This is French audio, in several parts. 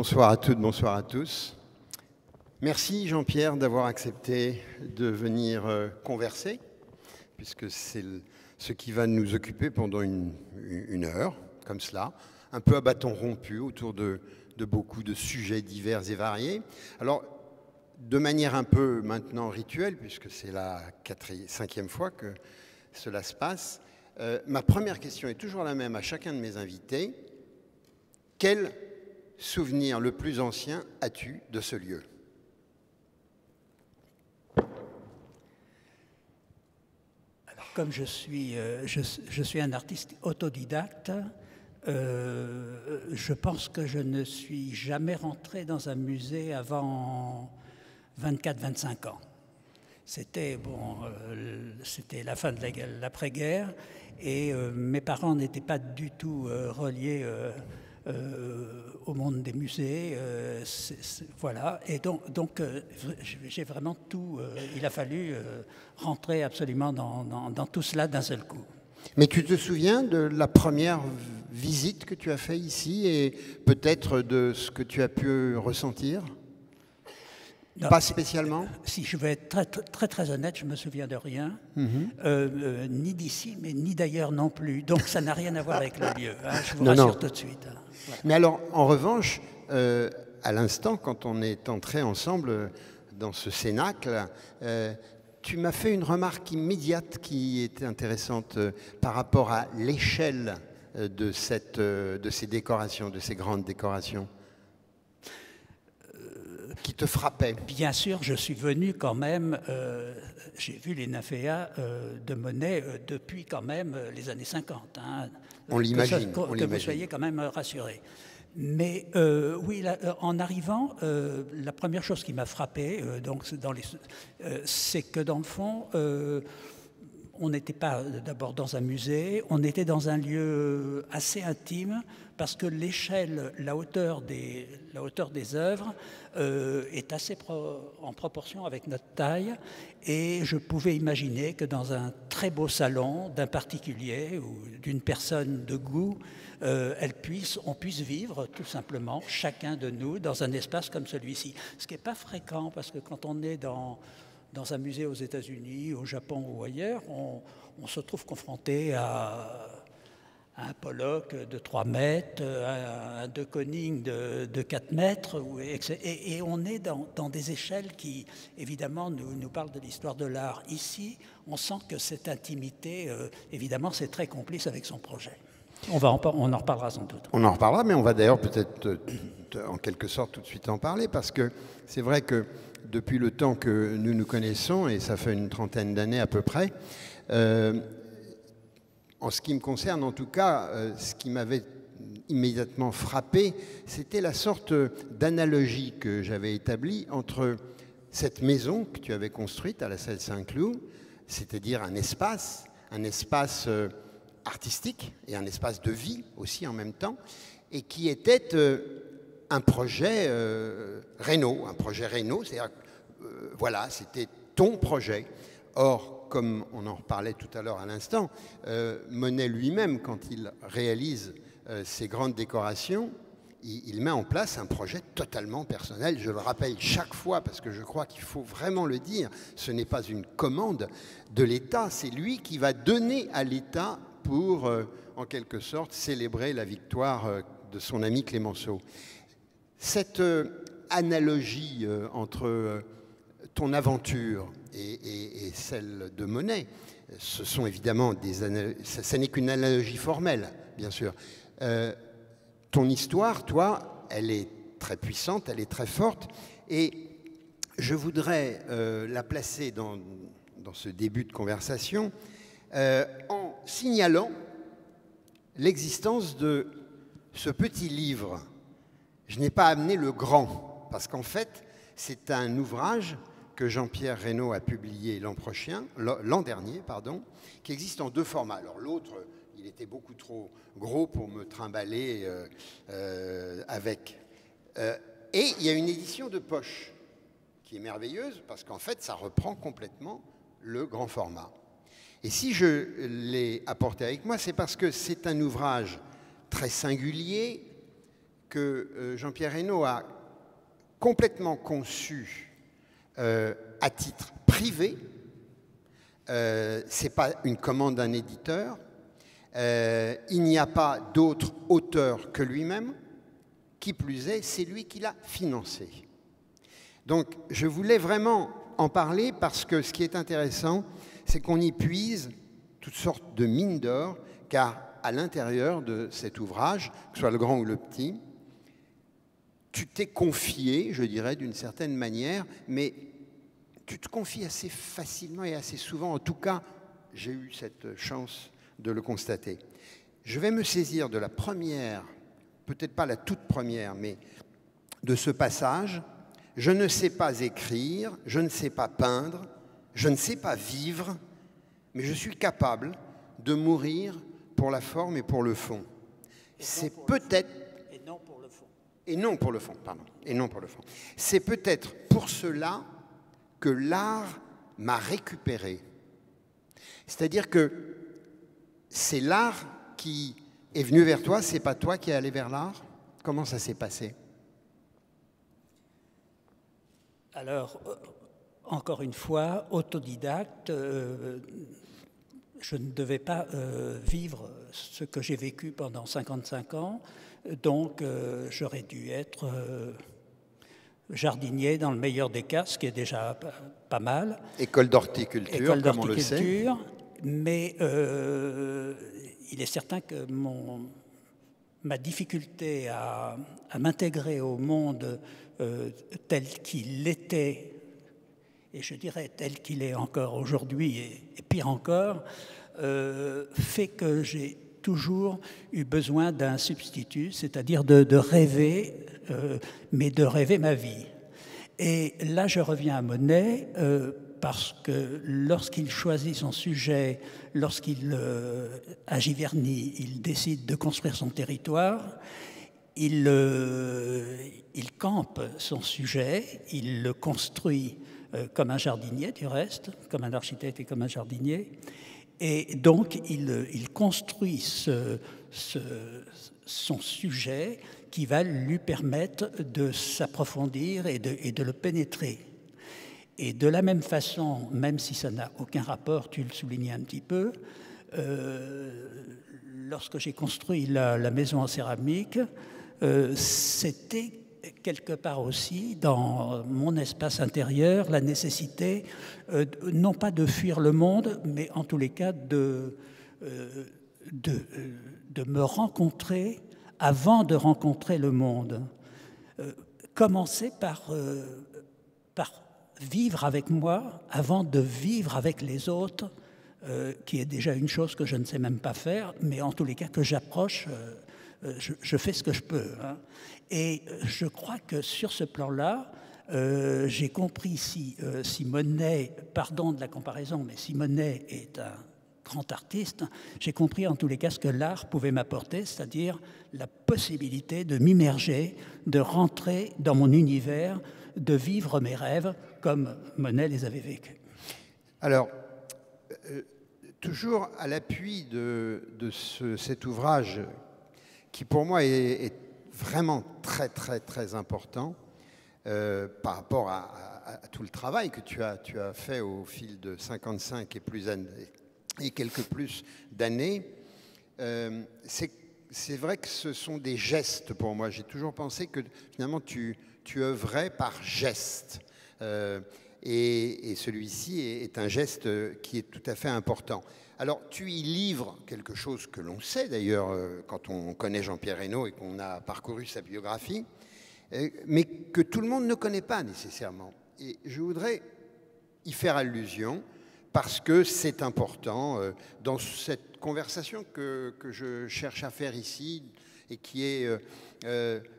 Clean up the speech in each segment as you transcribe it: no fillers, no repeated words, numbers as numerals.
Bonsoir à toutes, bonsoir à tous. Merci Jean-Pierre d'avoir accepté de venir converser, puisque c'est ce qui va nous occuper pendant une heure, comme cela, un peu à bâton rompu autour de beaucoup de sujets divers et variés. Alors, de manière un peu maintenant rituelle, puisque c'est la cinquième fois que cela se passe, ma première question est toujours la même à chacun de mes invités. Quel souvenir le plus ancien as-tu de ce lieu? Alors, comme je suis un artiste autodidacte, je pense que je ne suis jamais rentré dans un musée avant 24-25 ans. C'était la fin de l'après-guerre et mes parents n'étaient pas du tout reliés au monde des musées. Voilà. Et donc j'ai vraiment tout. Il a fallu rentrer absolument dans tout cela d'un seul coup. Mais tu te souviens de la première visite que tu as faite ici et peut-être de ce que tu as pu ressentir? Non, pas spécialement? Si je veux être très honnête, je ne me souviens de rien, ni d'ici, mais ni d'ailleurs non plus. Donc ça n'a rien à voir avec le lieu, hein, je vous rassure tout de suite. Hein. Voilà. Mais alors, en revanche, à l'instant, quand on est entrés ensemble dans ce cénacle, tu m'as fait une remarque immédiate qui était intéressante par rapport à l'échelle de ces décorations, de ces grandes décorations. Qui te frappait? Bien sûr, je suis venu quand même, j'ai vu les nymphéas de Monet depuis quand même les années 50. Hein, on l'imagine. Que vous soyez quand même rassurés. Mais oui, là, en arrivant, la première chose qui m'a frappé, c'est que dans le fond, on n'était pas d'abord dans un musée, on était dans un lieu assez intime parce que l'échelle, la hauteur des œuvres est assez en proportion avec notre taille et je pouvais imaginer que dans un très beau salon d'un particulier ou d'une personne de goût, on puisse vivre tout simplement, chacun de nous, dans un espace comme celui-ci. Ce qui n'est pas fréquent parce que quand on est dans un musée aux États-Unis, au Japon ou ailleurs, on se trouve confronté à un Pollock de 3 mètres, à un de Kooning de 4 mètres, et on est dans des échelles qui, évidemment, nous parlent de l'histoire de l'art. Ici, on sent que cette intimité, évidemment, c'est très complice avec son projet. On en reparlera sans doute. On en reparlera, mais on va d'ailleurs peut-être, en quelque sorte, tout de suite en parler, parce que c'est vrai que depuis le temps que nous nous connaissons, et ça fait une trentaine d'années à peu près, en ce qui me concerne en tout cas, ce qui m'avait immédiatement frappé, c'était la sorte d'analogie que j'avais établie entre cette maison que tu avais construite à la Salle Saint-Cloud, c'est-à-dire un espace artistique et un espace de vie aussi en même temps, et qui était un projet réno, c'est-à-dire voilà, c'était ton projet. Or, comme on en reparlait tout à l'heure à l'instant, Monet lui-même, quand il réalise ces grandes décorations, il met en place un projet totalement personnel. Je le rappelle chaque fois parce que je crois qu'il faut vraiment le dire, ce n'est pas une commande de l'État, c'est lui qui va donner à l'État pour, en quelque sorte, célébrer la victoire de son ami Clémenceau. Cette analogie entre ton aventure et celle de Monet, ce sont évidemment ça n'est qu'une analogie formelle, bien sûr. Ton histoire, toi, elle est très puissante, elle est très forte, et je voudrais la placer dans ce début de conversation en signalant l'existence de ce petit livre. Je n'ai pas amené le grand, parce qu'en fait, c'est un ouvrage que Jean-Pierre Reynaud a publié l'an dernier, qui existe en 2 formats. Alors l'autre, il était beaucoup trop gros pour me trimballer avec. Et il y a une édition de poche qui est merveilleuse, parce qu'en fait, ça reprend complètement le grand format. Et si je l'ai apporté avec moi, c'est parce que c'est un ouvrage très singulier, que Jean-Pierre Reynaud a complètement conçu à titre privé. Ce n'est pas une commande d'un éditeur. Il n'y a pas d'autre auteur que lui-même. Qui plus est, c'est lui qui l'a financé. Donc, je voulais vraiment en parler parce que ce qui est intéressant, c'est qu'on y puise toutes sortes de mines d'or, car à l'intérieur de cet ouvrage, que ce soit le grand ou le petit, tu t'es confié, je dirais, d'une certaine manière, mais tu te confies assez facilement et assez souvent. En tout cas, j'ai eu cette chance de le constater. Je vais me saisir de la première, peut-être pas la toute première, mais de ce passage. Je ne sais pas écrire, je ne sais pas peindre, je ne sais pas vivre, mais je suis capable de mourir pour la forme et pour le fond. C'est peut-être... Et non pour le fond. Et non pour le fond, pardon. Et non pour le fond. C'est peut-être pour cela que l'art m'a récupéré. C'est-à-dire que c'est l'art qui est venu vers toi, c'est pas toi qui es allé vers l'art? Comment ça s'est passé? Alors, encore une fois, autodidacte, je ne devais pas vivre ce que j'ai vécu pendant 55 ans, donc j'aurais dû être jardinier dans le meilleur des cas, ce qui est déjà pas mal. École d'horticulture, comme on le sait. Mais il est certain que ma difficulté à m'intégrer au monde tel qu'il était, et je dirais tel qu'il est encore aujourd'hui, et pire encore, fait que j'ai toujours eu besoin d'un substitut, c'est-à-dire de rêver, mais de rêver ma vie. Et là, je reviens à Monet, parce que lorsqu'il choisit son sujet, lorsqu'il, à Giverny, il décide de construire son territoire, il campe son sujet, il le construit comme un jardinier du reste, comme un architecte et comme un jardinier, et donc il construit son sujet qui va lui permettre de s'approfondir et de le pénétrer. Et de la même façon, même si ça n'a aucun rapport, tu le soulignais un petit peu, lorsque j'ai construit la maison en céramique, c'était quelque part aussi dans mon espace intérieur la nécessité, non pas de fuir le monde, mais en tous les cas de me rencontrer avant de rencontrer le monde. Commencer par vivre avec moi avant de vivre avec les autres, qui est déjà une chose que je ne sais même pas faire, mais en tous les cas que j'approche, je fais ce que je peux. Hein. Et je crois que sur ce plan-là, j'ai compris si Monet, pardon de la comparaison, mais si Monet est un grand artiste, j'ai compris en tous les cas ce que l'art pouvait m'apporter, c'est-à-dire la possibilité de m'immerger, de rentrer dans mon univers, de vivre mes rêves comme Monet les avait vécus. Alors, toujours à l'appui de cet ouvrage qui pour moi est vraiment très très très important par rapport à tout le travail que tu as fait au fil de 55 et quelques plus d'années, c'est vrai que ce sont des gestes pour moi. J'ai toujours pensé que finalement tu œuvrais par geste. Et celui-ci est un geste qui est tout à fait important. Alors, tu y livres quelque chose que l'on sait d'ailleurs quand on connaît Jean-Pierre Reynaud et qu'on a parcouru sa biographie, mais que tout le monde ne connaît pas nécessairement. Et je voudrais y faire allusion parce que c'est important dans cette conversation que je cherche à faire ici et qui est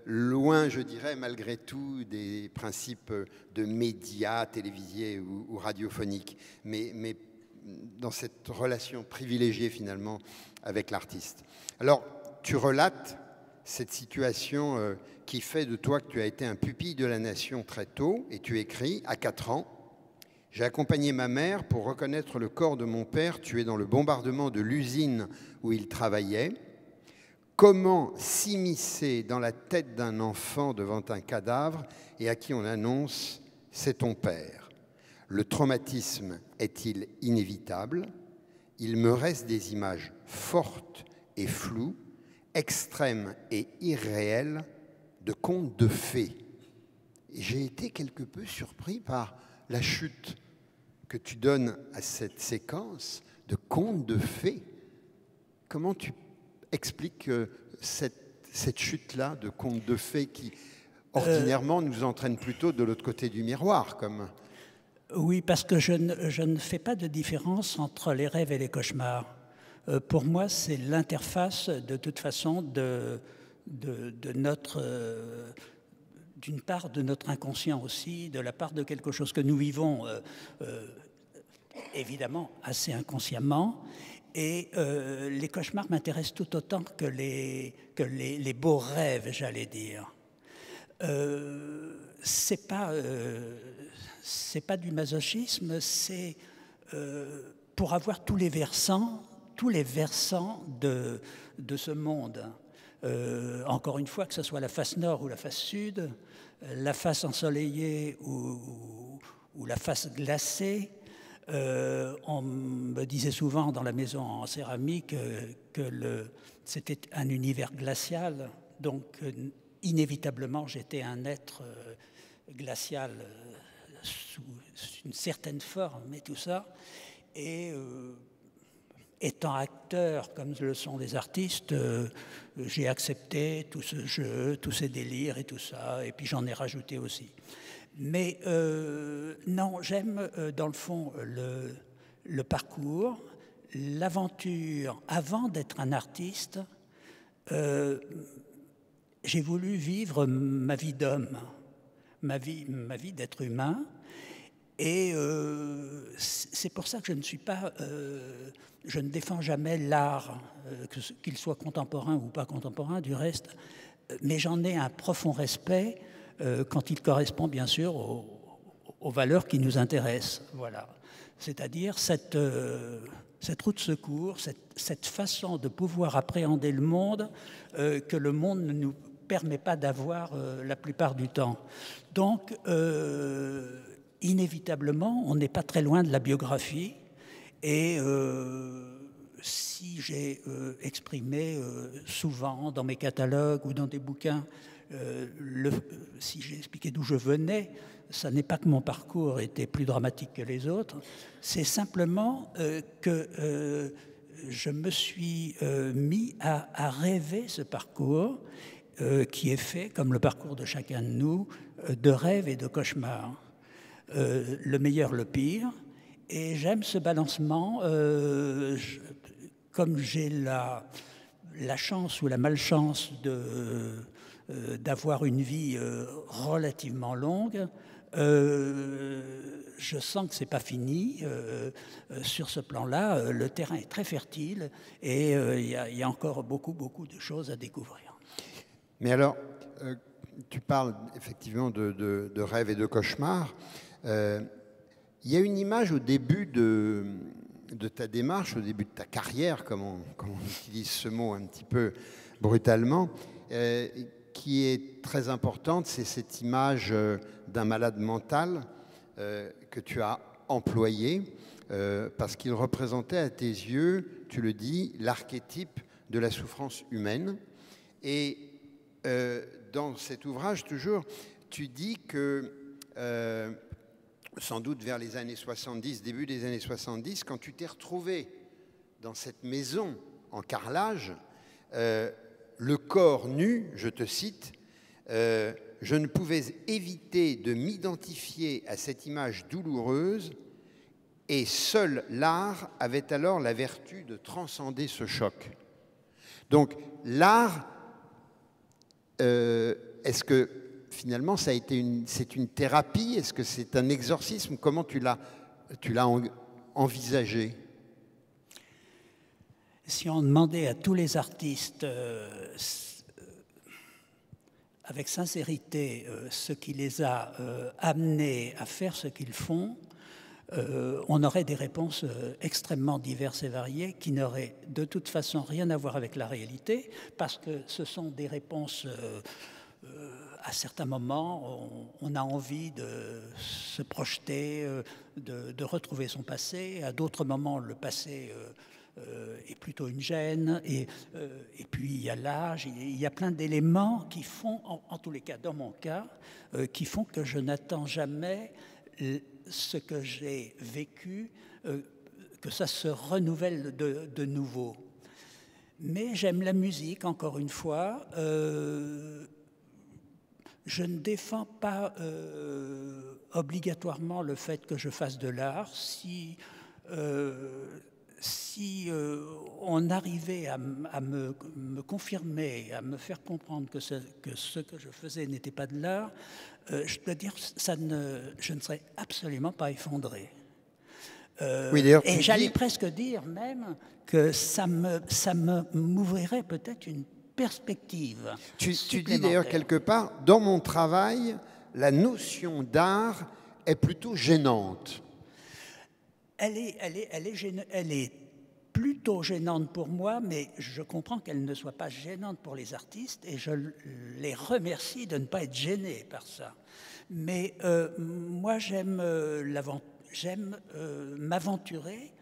loin, je dirais, malgré tout, des principes de médias télévisés ou radiophoniques, mais dans cette relation privilégiée finalement avec l'artiste. Alors, tu relates cette situation qui fait de toi que tu as été un pupille de la nation très tôt, et tu écris, à 4 ans, « J'ai accompagné ma mère pour reconnaître le corps de mon père tué dans le bombardement de l'usine où il travaillait. Comment s'immiscer dans la tête d'un enfant devant un cadavre et à qui on annonce « c'est ton père ». Le traumatisme est-il inévitable? Il me reste des images fortes et floues, extrêmes et irréelles de contes de fées. Et j'ai été quelque peu surpris par la chute que tu donnes à cette séquence de contes de fées. Comment tu expliques cette chute-là de contes de fées qui, ordinairement, nous entraîne plutôt de l'autre côté du miroir comme... Oui, parce que je ne fais pas de différence entre les rêves et les cauchemars. Pour moi, c'est l'interface, de toute façon, de notre... d'une part de notre inconscient aussi, de la part de quelque chose que nous vivons, évidemment, assez inconsciemment. Et les cauchemars m'intéressent tout autant que les beaux rêves, j'allais dire. C'est pas du masochisme, c'est pour avoir tous les versants de ce monde. Encore une fois, que ce soit la face nord ou la face sud, la face ensoleillée ou la face glacée. On me disait souvent dans la maison en céramique que c'était un univers glacial, donc inévitablement j'étais un être glacial sous une certaine forme et tout ça. Et étant acteur, comme le sont les artistes, j'ai accepté tout ce jeu, tous ces délires et tout ça, et puis j'en ai rajouté aussi. Mais non, j'aime dans le fond le parcours, l'aventure. Avant d'être un artiste, j'ai voulu vivre ma vie d'homme, ma vie d'être humain. Et c'est pour ça que je ne défends jamais l'art, qu'il soit contemporain ou pas contemporain du reste, mais j'en ai un profond respect quand il correspond bien sûr aux valeurs qui nous intéressent. Voilà. C'est-à-dire cette roue de secours, cette façon de pouvoir appréhender le monde que le monde ne nous permet pas d'avoir la plupart du temps. Donc, inévitablement, on n'est pas très loin de la biographie. Et si j'ai exprimé souvent dans mes catalogues ou dans des bouquins, si j'ai expliqué d'où je venais, ça n'est pas que mon parcours était plus dramatique que les autres, c'est simplement que je me suis mis à rêver ce parcours qui est fait, comme le parcours de chacun de nous, de rêves et de cauchemars. Le meilleur, le pire. Et j'aime ce balancement. Comme j'ai la chance ou la malchance d'avoir une vie relativement longue, je sens que ce n'est pas fini. Sur ce plan-là, le terrain est très fertile et il y a encore beaucoup de choses à découvrir. Mais alors, tu parles effectivement de rêves et de cauchemars. Il y a une image au début de ta démarche, au début de ta carrière, comme on utilise ce mot un petit peu brutalement, qui est très importante, c'est cette image d'un malade mental que tu as employé, parce qu'il représentait à tes yeux, tu le dis, l'archétype de la souffrance humaine. Et dans cet ouvrage, toujours, tu dis que... sans doute vers les années 70, début des années 70, quand tu t'es retrouvé dans cette maison en carrelage, le corps nu, je te cite, je ne pouvais éviter de m'identifier à cette image douloureuse et seul l'art avait alors la vertu de transcender ce choc. Donc l'art, est-ce que finalement, c'est une thérapie? Est-ce que c'est un exorcisme? Comment tu l'as envisagé? Si on demandait à tous les artistes, avec sincérité, ce qui les a amenés à faire ce qu'ils font, on aurait des réponses extrêmement diverses et variées qui n'auraient de toute façon rien à voir avec la réalité, parce que ce sont des réponses, à certains moments, on a envie de se projeter, de retrouver son passé, à d'autres moments, le passé est plutôt une gêne, et puis il y a l'âge, il y a plein d'éléments qui font, en tous les cas, dans mon cas, qui font que je n'attends jamais ce que j'ai vécu, que ça se renouvelle de nouveau. Mais j'aime la musique, encore une fois. Je ne défends pas obligatoirement le fait que je fasse de l'art. Si on arrivait à me confirmer, à me faire comprendre que ce que je faisais n'était pas de l'art, je dois dire, je ne serais absolument pas effondré. Oui, d'ailleurs, et j'allais presque dire même que ça m'ouvrirait peut-être une perspective. Tu dis d'ailleurs quelque part, dans mon travail, la notion d'art est plutôt gênante. Elle est plutôt gênante pour moi, mais je comprends qu'elle ne soit pas gênante pour les artistes, et je les remercie de ne pas être gênés par ça. Mais moi, j'aime m'aventurer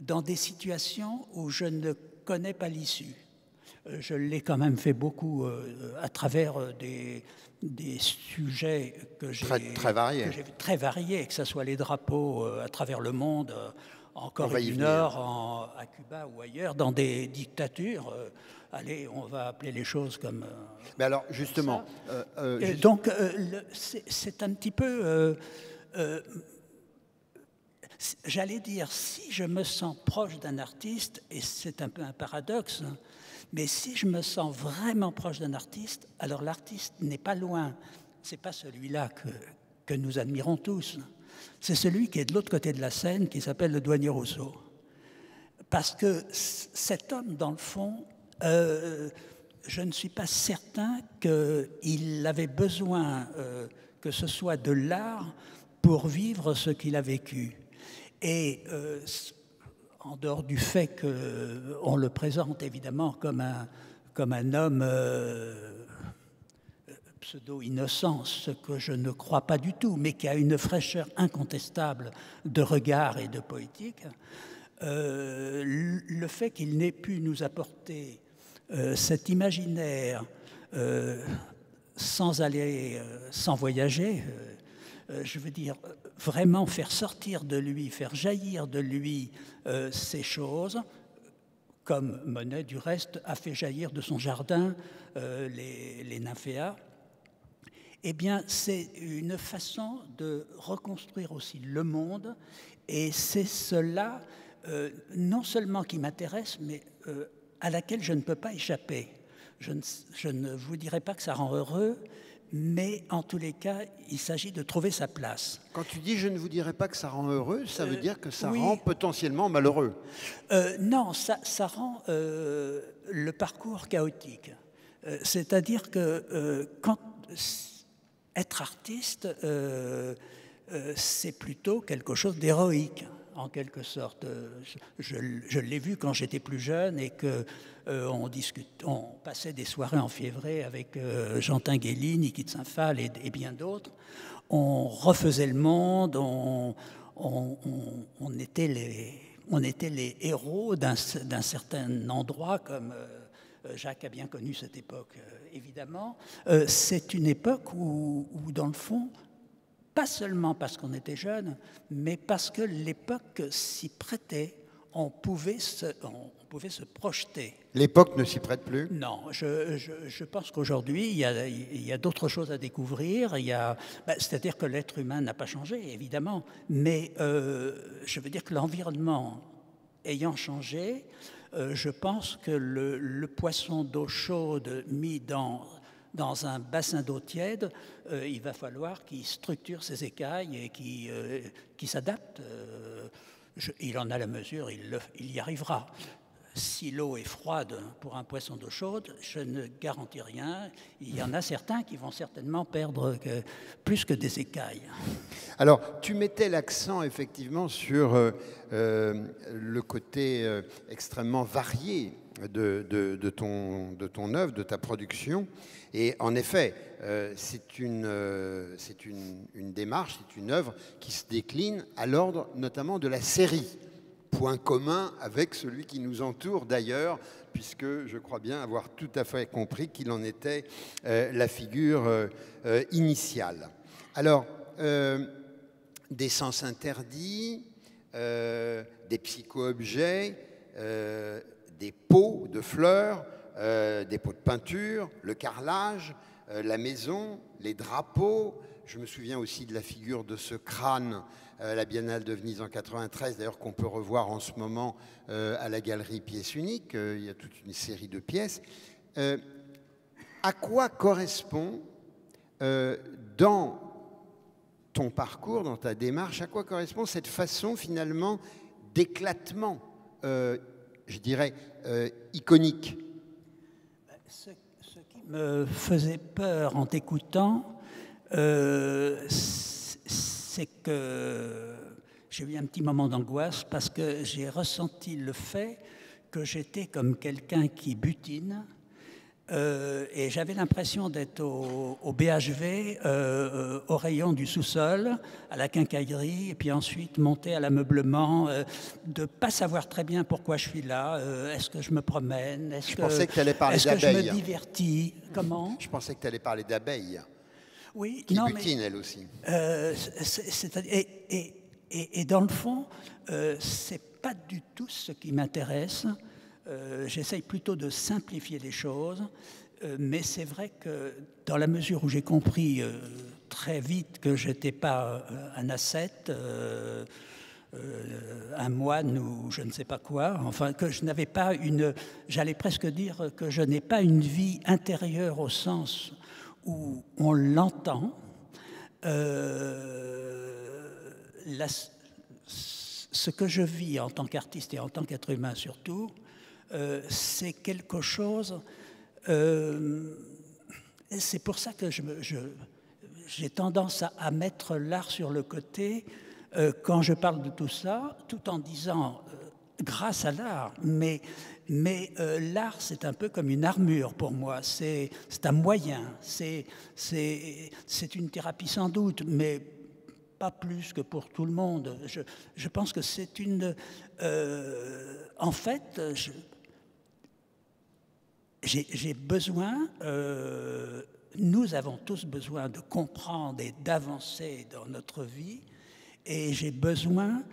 dans des situations où je ne connais pas l'issue. Je l'ai quand même fait beaucoup à travers des sujets que j'ai très variés, que ce soit les drapeaux à travers le monde, en Corée du Nord, à Cuba ou ailleurs, dans des dictatures. Allez, on va appeler les choses comme... Mais alors, justement... donc, c'est un petit peu... j'allais dire, si je me sens proche d'un artiste, et c'est un peu un paradoxe, mais si je me sens vraiment proche d'un artiste, alors l'artiste n'est pas loin. Ce n'est pas celui-là que nous admirons tous. C'est celui qui est de l'autre côté de la scène, qui s'appelle le douanier Rousseau. Parce que cet homme, dans le fond, je ne suis pas certain qu'il avait besoin que ce soit de l'art pour vivre ce qu'il a vécu. Et en dehors du fait qu'on le présente évidemment comme un homme pseudo-innocent, ce que je ne crois pas du tout, mais qui a une fraîcheur incontestable de regard et de poétique, le fait qu'il n'ait pu nous apporter cet imaginaire sans voyager, je veux dire, vraiment faire sortir de lui, faire jaillir de lui ces choses, comme Monet, du reste, a fait jaillir de son jardin les nymphéas. Eh bien, c'est une façon de reconstruire aussi le monde, et c'est cela, non seulement qui m'intéresse, mais à laquelle je ne peux pas échapper. Je ne vous dirai pas que ça rend heureux, mais en tous les cas, il s'agit de trouver sa place. Quand tu dis « je ne vous dirai pas que ça rend heureux », ça veut dire que ça rend potentiellement malheureux. Non, ça rend le parcours chaotique. C'est-à-dire que être artiste, c'est plutôt quelque chose d'héroïque, en quelque sorte. Je l'ai vu quand j'étais plus jeune et on passait des soirées enfiévrées avec Jean Tinguely, Niki de Saint-Phal et bien d'autres. On refaisait le monde, on était les héros d'un certain endroit, comme Jacques a bien connu cette époque, évidemment. C'est une époque où, dans le fond, pas seulement parce qu'on était jeune, mais parce que l'époque s'y prêtait, on pouvait se projeter. L'époque ne s'y prête plus? Non, je pense qu'aujourd'hui, il y a d'autres choses à découvrir. C'est-à-dire que l'être humain n'a pas changé, évidemment, mais je veux dire que l'environnement ayant changé, je pense que le poisson d'eau chaude mis dans un bassin d'eau tiède, il va falloir qu'il structure ses écailles et qu'il s'adapte. Il en a la mesure, il y arrivera. si l'eau est froide pour un poisson d'eau chaude, je ne garantis rien. Il y en a certains qui vont certainement perdre plus que des écailles. Alors, tu mettais l'accent effectivement sur le côté extrêmement varié de ton œuvre, de ta production. Et en effet, c'est une démarche, c'est une œuvre qui se décline à l'ordre notamment de la série. Point commun avec celui qui nous entoure d'ailleurs, puisque je crois bien avoir tout à fait compris qu'il en était la figure initiale. Alors, des sens interdits, des psycho-objets, des pots de fleurs, des pots de peinture, le carrelage, la maison, les drapeaux. Je me souviens aussi de la figure de ce crâne à la Biennale de Venise en 93, d'ailleurs qu'on peut revoir en ce moment à la galerie Pièces Uniques. Il y a toute une série de pièces. À quoi correspond dans ton parcours, dans ta démarche, à quoi correspond cette façon finalement d'éclatement, je dirais, iconique? Ce qui me faisait peur en t'écoutant, c'est que j'ai eu un petit moment d'angoisse parce que j'ai ressenti le fait que j'étais comme quelqu'un qui butine. Et j'avais l'impression d'être au BHV, au rayon du sous-sol, à la quincaillerie, et puis ensuite monter à l'ameublement, de ne pas savoir très bien pourquoi je suis là. Est-ce que je me promène? Je pensais que tu allais parler d'abeilles. Est-ce que je me divertis? Comment? Je pensais que tu allais parler d'abeilles. Oui, qui butine, elle aussi. Et dans le fond, c'est pas du tout ce qui m'intéresse. J'essaye plutôt de simplifier les choses, mais c'est vrai que dans la mesure où j'ai compris très vite que je n'étais pas un ascète, un moine ou je ne sais pas quoi, enfin que je n'avais pas j'allais presque dire que je n'ai pas une vie intérieure au sens où on l'entend, ce que je vis en tant qu'artiste et en tant qu'être humain surtout, c'est quelque chose... c'est pour ça que j'ai tendance à mettre l'art sur le côté quand je parle de tout ça, tout en disant grâce à l'art, mais l'art, c'est un peu comme une armure pour moi, c'est un moyen, c'est une thérapie sans doute, mais pas plus que pour tout le monde. Je pense que c'est une... en fait, j'ai besoin, nous avons tous besoin de comprendre et d'avancer dans notre vie, et j'ai besoin,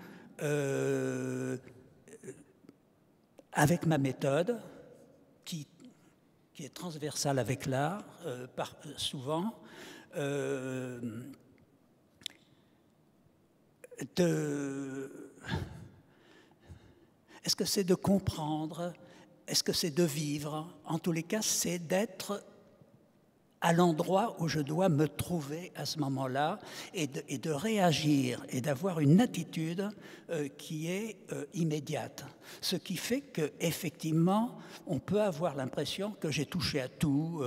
avec ma méthode, qui est transversale avec l'art, souvent, est-ce que c'est de comprendre? Est-ce que c'est de vivre? En tous les cas, c'est d'être à l'endroit où je dois me trouver à ce moment-là et de réagir et d'avoir une attitude qui est immédiate. Ce qui fait qu'effectivement, on peut avoir l'impression que j'ai touché à tout,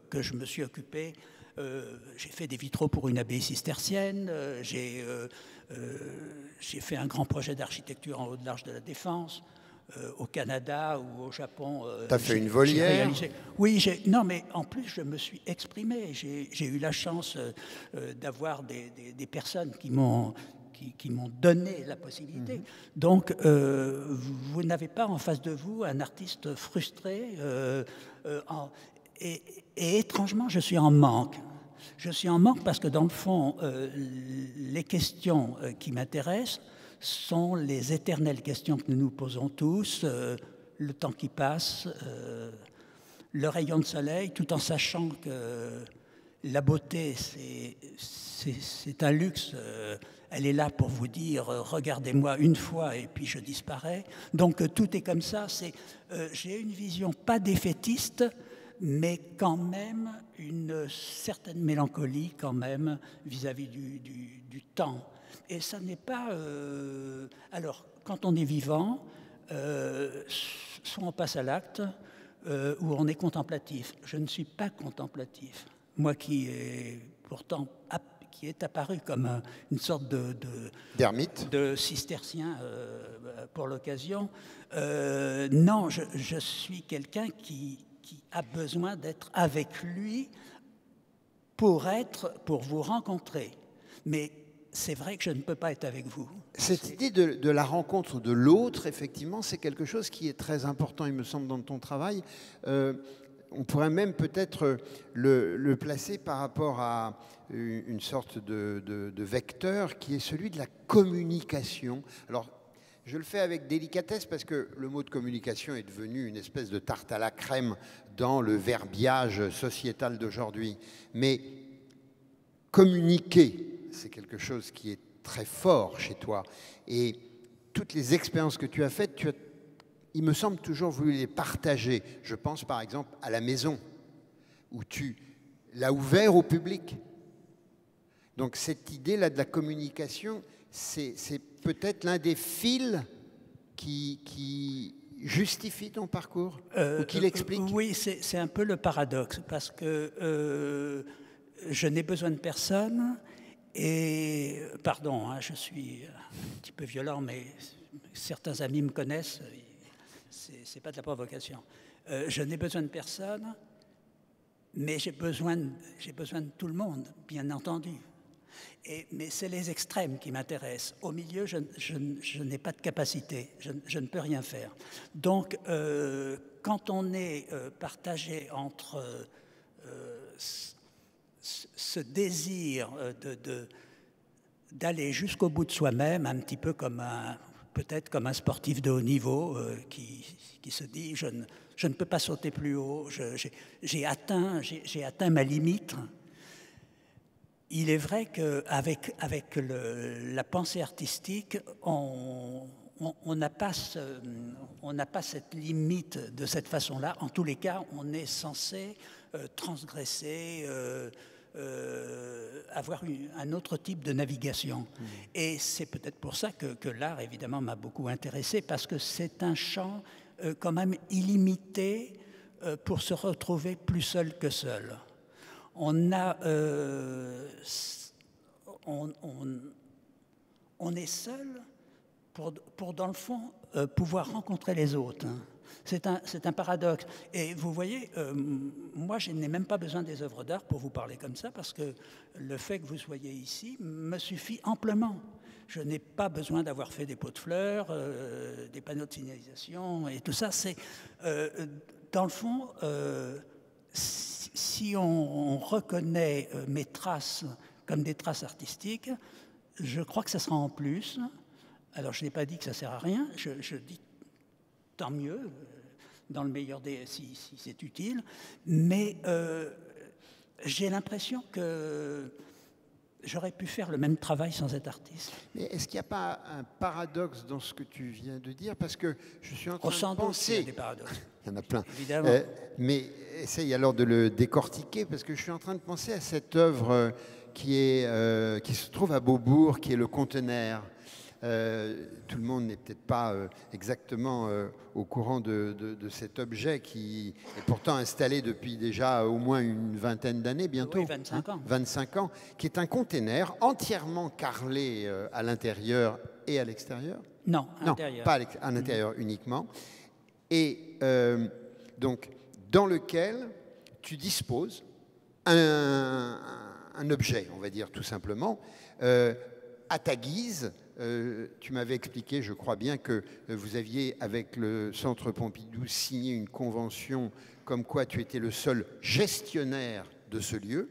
que je me suis occupé. J'ai fait des vitraux pour une abbaye cistercienne, j'ai fait un grand projet d'architecture en haut de l'Arche de la Défense. Au Canada ou au Japon. Tu as fait une volière? Oui, non, mais en plus, je me suis exprimé. J'ai eu la chance d'avoir des personnes qui m'ont donné la possibilité. Donc, vous n'avez pas en face de vous un artiste frustré. Et étrangement, je suis en manque. Je suis en manque parce que, dans le fond, les questions qui m'intéressent sont les éternelles questions que nous nous posons tous, le temps qui passe, le rayon de soleil, tout en sachant que la beauté, c'est un luxe. Elle est là pour vous dire « regardez-moi une fois et puis je disparais ». Donc tout est comme ça. J'ai une vision pas défaitiste, mais quand même une certaine mélancolie quand même vis-à-vis du temps. Et ça n'est pas... Alors, quand on est vivant, soit on passe à l'acte, ou on est contemplatif. Je ne suis pas contemplatif. Moi qui est pourtant qui est apparu comme une sorte d'ermite, de cistercien pour l'occasion. Non, je suis quelqu'un qui a besoin d'être avec lui pour vous rencontrer. Mais c'est vrai que je ne peux pas être avec vous. Cette idée de la rencontre de l'autre, effectivement, c'est quelque chose qui est très important, il me semble, dans ton travail. On pourrait même peut-être le placer par rapport à une sorte de vecteur qui est celui de la communication. Alors, je le fais avec délicatesse parce que le mot de communication est devenu une espèce de tarte à la crème dans le verbiage sociétal d'aujourd'hui. Mais communiquer, c'est quelque chose qui est très fort chez toi. Et toutes les expériences que tu as faites, il me semble, toujours voulu les partager. Je pense par exemple à la maison, où tu l'as ouvert au public. Donc cette idée-là de la communication, c'est peut-être l'un des fils qui justifie ton parcours, ou qui l'explique. Oui, c'est un peu le paradoxe, parce que je n'ai besoin de personne, et, pardon, hein, je suis un petit peu violent, mais certains amis me connaissent, c'est pas de la provocation. Je n'ai besoin de personne, mais j'ai besoin de tout le monde, bien entendu. Mais c'est les extrêmes qui m'intéressent. Au milieu, je n'ai pas de capacité, je ne peux rien faire. Donc, quand on est partagé entre ce désir d'aller jusqu'au bout de soi-même, un petit peu comme peut-être comme un sportif de haut niveau qui se dit je ne peux pas sauter plus haut, j'ai atteint ma limite. Il est vrai qu'avec la pensée artistique, on n'a pas cette limite de cette façon-là. En tous les cas, on est censé transgresser, avoir un autre type de navigation. Et c'est peut-être pour ça que l'art, évidemment, m'a beaucoup intéressé, parce que c'est un champ quand même illimité pour se retrouver plus seul que seul. On est seul pour dans le fond, pouvoir rencontrer les autres. C'est un paradoxe. Et vous voyez, moi, je n'ai même pas besoin des œuvres d'art pour vous parler comme ça, parce que le fait que vous soyez ici me suffit amplement. Je n'ai pas besoin d'avoir fait des pots de fleurs, des panneaux de signalisation et tout ça. C'est, dans le fond, si on reconnaît mes traces comme des traces artistiques, je crois que ça sera en plus. Alors, je n'ai pas dit que ça ne sert à rien, je dis tant mieux, dans le meilleur des si c'est utile, mais j'ai l'impression que j'aurais pu faire le même travail sans être artiste. Mais est-ce qu'il n'y a pas un paradoxe dans ce que tu viens de dire? Parce que je suis en train de penser... Il y a des paradoxes. Il y en a plein. Évidemment. Mais essaye alors de le décortiquer, parce que je suis en train de penser à cette œuvre qui se trouve à Beaubourg, qui est le Conteneur. Tout le monde n'est peut-être pas exactement au courant de cet objet qui est pourtant installé depuis déjà au moins une vingtaine d'années bientôt. Oui, 25 ans. 25 ans, qui est un container entièrement carrelé à l'intérieur et à l'extérieur. Non, à l'intérieur. Pas à l'intérieur uniquement. Et donc, dans lequel tu disposes un objet, on va dire tout simplement, à ta guise. Tu m'avais expliqué, je crois bien, que vous aviez, avec le Centre Pompidou, signé une convention comme quoi tu étais le seul gestionnaire de ce lieu.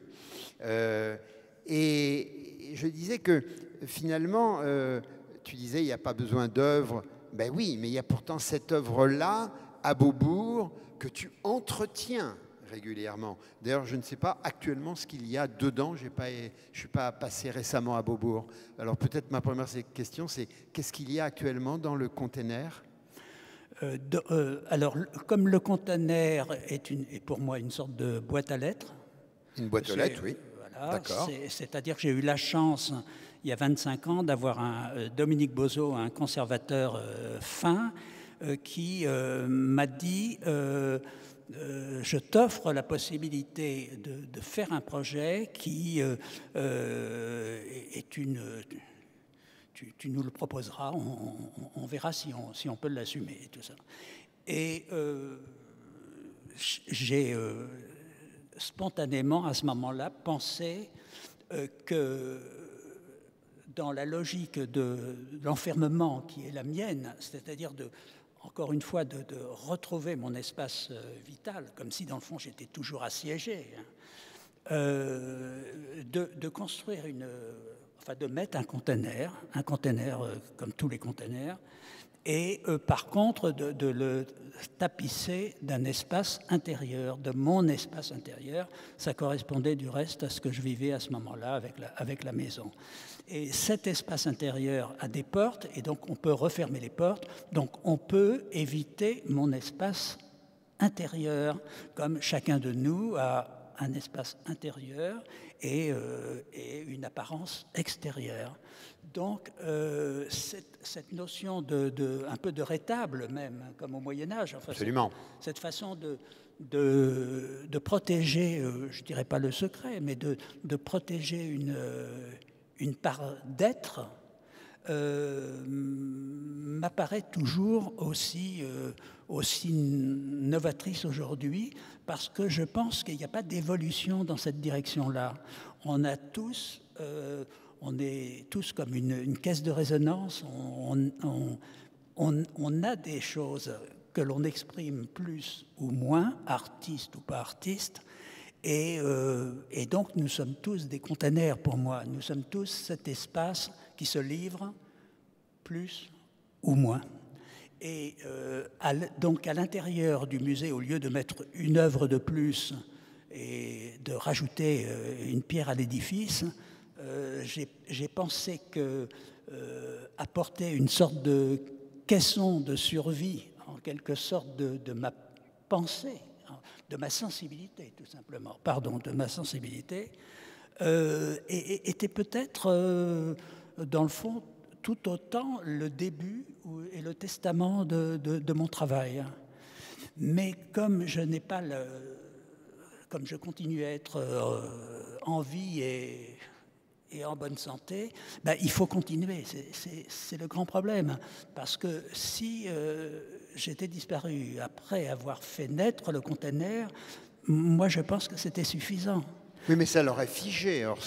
Et je disais que finalement, tu disais il n'y a pas besoin d'œuvre. Ben oui, mais il y a pourtant cette œuvre-là, à Beaubourg, que tu entretiens régulièrement. D'ailleurs, je ne sais pas actuellement ce qu'il y a dedans. Je ne suis pas passé récemment à Beaubourg. Alors peut-être ma première question, c'est qu'est-ce qu'il y a actuellement dans le conteneur? Alors, comme le conteneur est pour moi une sorte de boîte à lettres. Une boîte aux lettres, oui. Voilà, d'accord. C'est-à-dire que j'ai eu la chance, il y a 25 ans, d'avoir Dominique Bozo, un conservateur fin, qui m'a dit je t'offre la possibilité de faire un projet qui est une... Tu nous le proposeras, on verra si on peut l'assumer et tout ça. Et j'ai spontanément, à ce moment-là, pensé que dans la logique de l'enfermement qui est la mienne, c'est-à-dire encore une fois, de retrouver mon espace vital, comme si dans le fond j'étais toujours assiégé, de construire de mettre un conteneur comme tous les conteneurs, et par contre de le tapisser d'un espace intérieur, de mon espace intérieur. Ça correspondait du reste à ce que je vivais à ce moment-là avec la maison. Et cet espace intérieur a des portes, et donc on peut refermer les portes, donc on peut éviter mon espace intérieur, comme chacun de nous a un espace intérieur et une apparence extérieure. Donc cette notion un peu de rétable même, comme au Moyen-Âge, enfin, absolument, cette façon de protéger, je ne dirais pas le secret, mais de protéger une part d'être, m'apparaît toujours aussi novatrice aujourd'hui, parce que je pense qu'il n'y a pas d'évolution dans cette direction-là. On est tous comme une caisse de résonance, on a des choses que l'on exprime plus ou moins, artiste ou pas artiste, et donc nous sommes tous des conteneurs pour moi, nous sommes tous cet espace qui se livre plus ou moins. Et donc à l'intérieur du musée, au lieu de mettre une œuvre de plus et de rajouter une pierre à l'édifice, j'ai pensé que apporter une sorte de caisson de survie, en quelque sorte de ma pensée, de ma sensibilité tout simplement, de ma sensibilité, était peut-être dans le fond tout autant le début et le testament de mon travail. Mais comme je n'ai pas comme je continue à être en vie et en bonne santé, il faut continuer. C'est le grand problème. Parce que si j'étais disparu après avoir fait naître le conteneur, moi je pense que c'était suffisant. Oui, mais ça l'aurait figé. Alors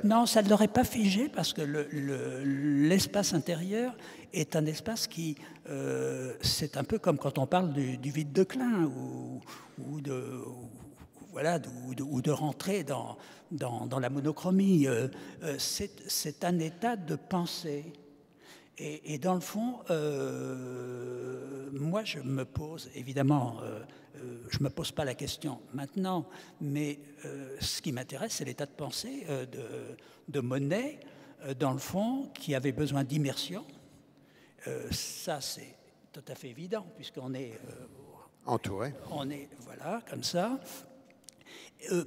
non, ça ne l'aurait pas figé parce que l'espace intérieur est un espace qui... c'est un peu comme quand on parle du vide de Klein ou de rentrer dans la monochromie. C'est un état de pensée. Et dans le fond, moi je me pose, évidemment, je ne me pose pas la question maintenant, mais ce qui m'intéresse, c'est l'état de pensée de Monet, dans le fond, qui avait besoin d'immersion. Ça, c'est tout à fait évident, puisqu'on est... entouré. On est, voilà, comme ça.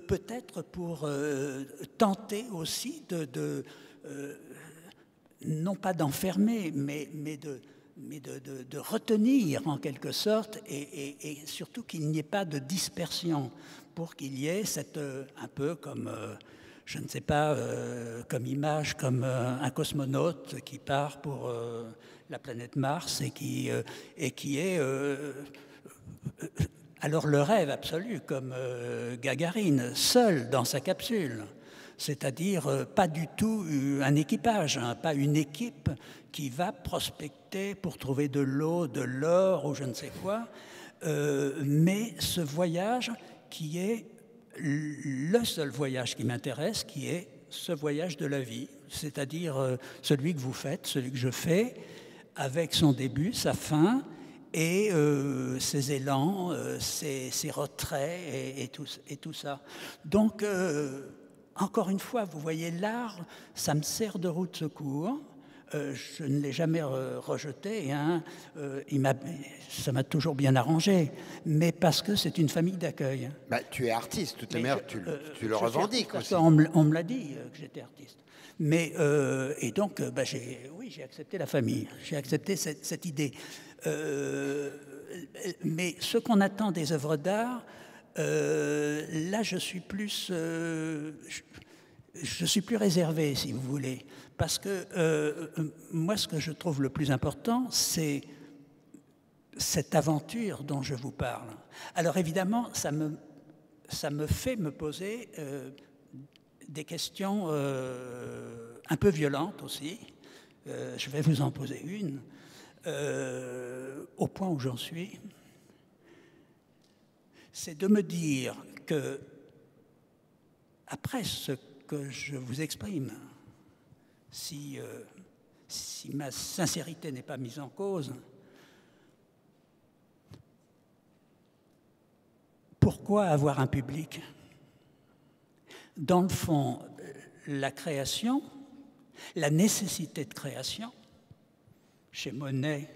Peut-être pour tenter aussi non pas d'enfermer, mais de retenir en quelque sorte, et surtout qu'il n'y ait pas de dispersion, pour qu'il y ait un peu comme, je ne sais pas, comme image, comme un cosmonaute qui part pour la planète Mars et qui est... alors le rêve absolu, comme Gagarine, seul dans sa capsule. C'est-à-dire pas du tout un équipage, pas une équipe qui va prospecter pour trouver de l'eau, de l'or ou je ne sais quoi, mais ce voyage qui est le seul voyage qui m'intéresse, qui est ce voyage de la vie, c'est-à-dire celui que vous faites, celui que je fais, avec son début, sa fin, et ses élans, ses retraits et tout ça. Donc... encore une fois, vous voyez, l'art, ça me sert de roue de secours. je ne l'ai jamais rejeté. Hein. Ça m'a toujours bien arrangé, mais parce que c'est une famille d'accueil. Bah, tu es artiste, de toute manière, tu le revendiques aussi. On me l'a dit que j'étais artiste. Mais, et donc, j'ai accepté la famille, j'ai accepté cette idée. Mais ce qu'on attend des œuvres d'art, là, je suis plus réservé, si vous voulez, parce que moi, ce que je trouve le plus important, c'est cette aventure dont je vous parle. Alors évidemment, ça me fait me poser des questions un peu violentes aussi. Je vais vous en poser une. Au point où j'en suis, c'est de me dire que, après ce que je vous exprime, si ma sincérité n'est pas mise en cause, pourquoi avoir un public? Dans le fond, la création, la nécessité de création, chez Monet,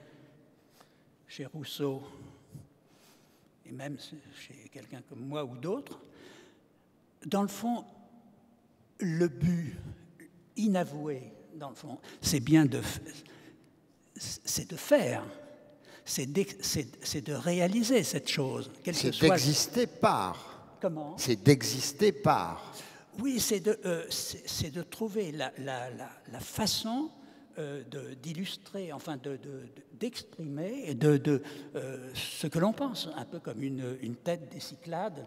chez Rousseau, et même chez quelqu'un comme moi ou d'autres, dans le fond, le but inavoué, dans le fond, c'est bien de faire, c'est de réaliser cette chose. C'est d'exister par. Comment? C'est d'exister par. Oui, c'est de trouver la façon d'illustrer, enfin d'exprimer ce que l'on pense, un peu comme une tête des Cyclades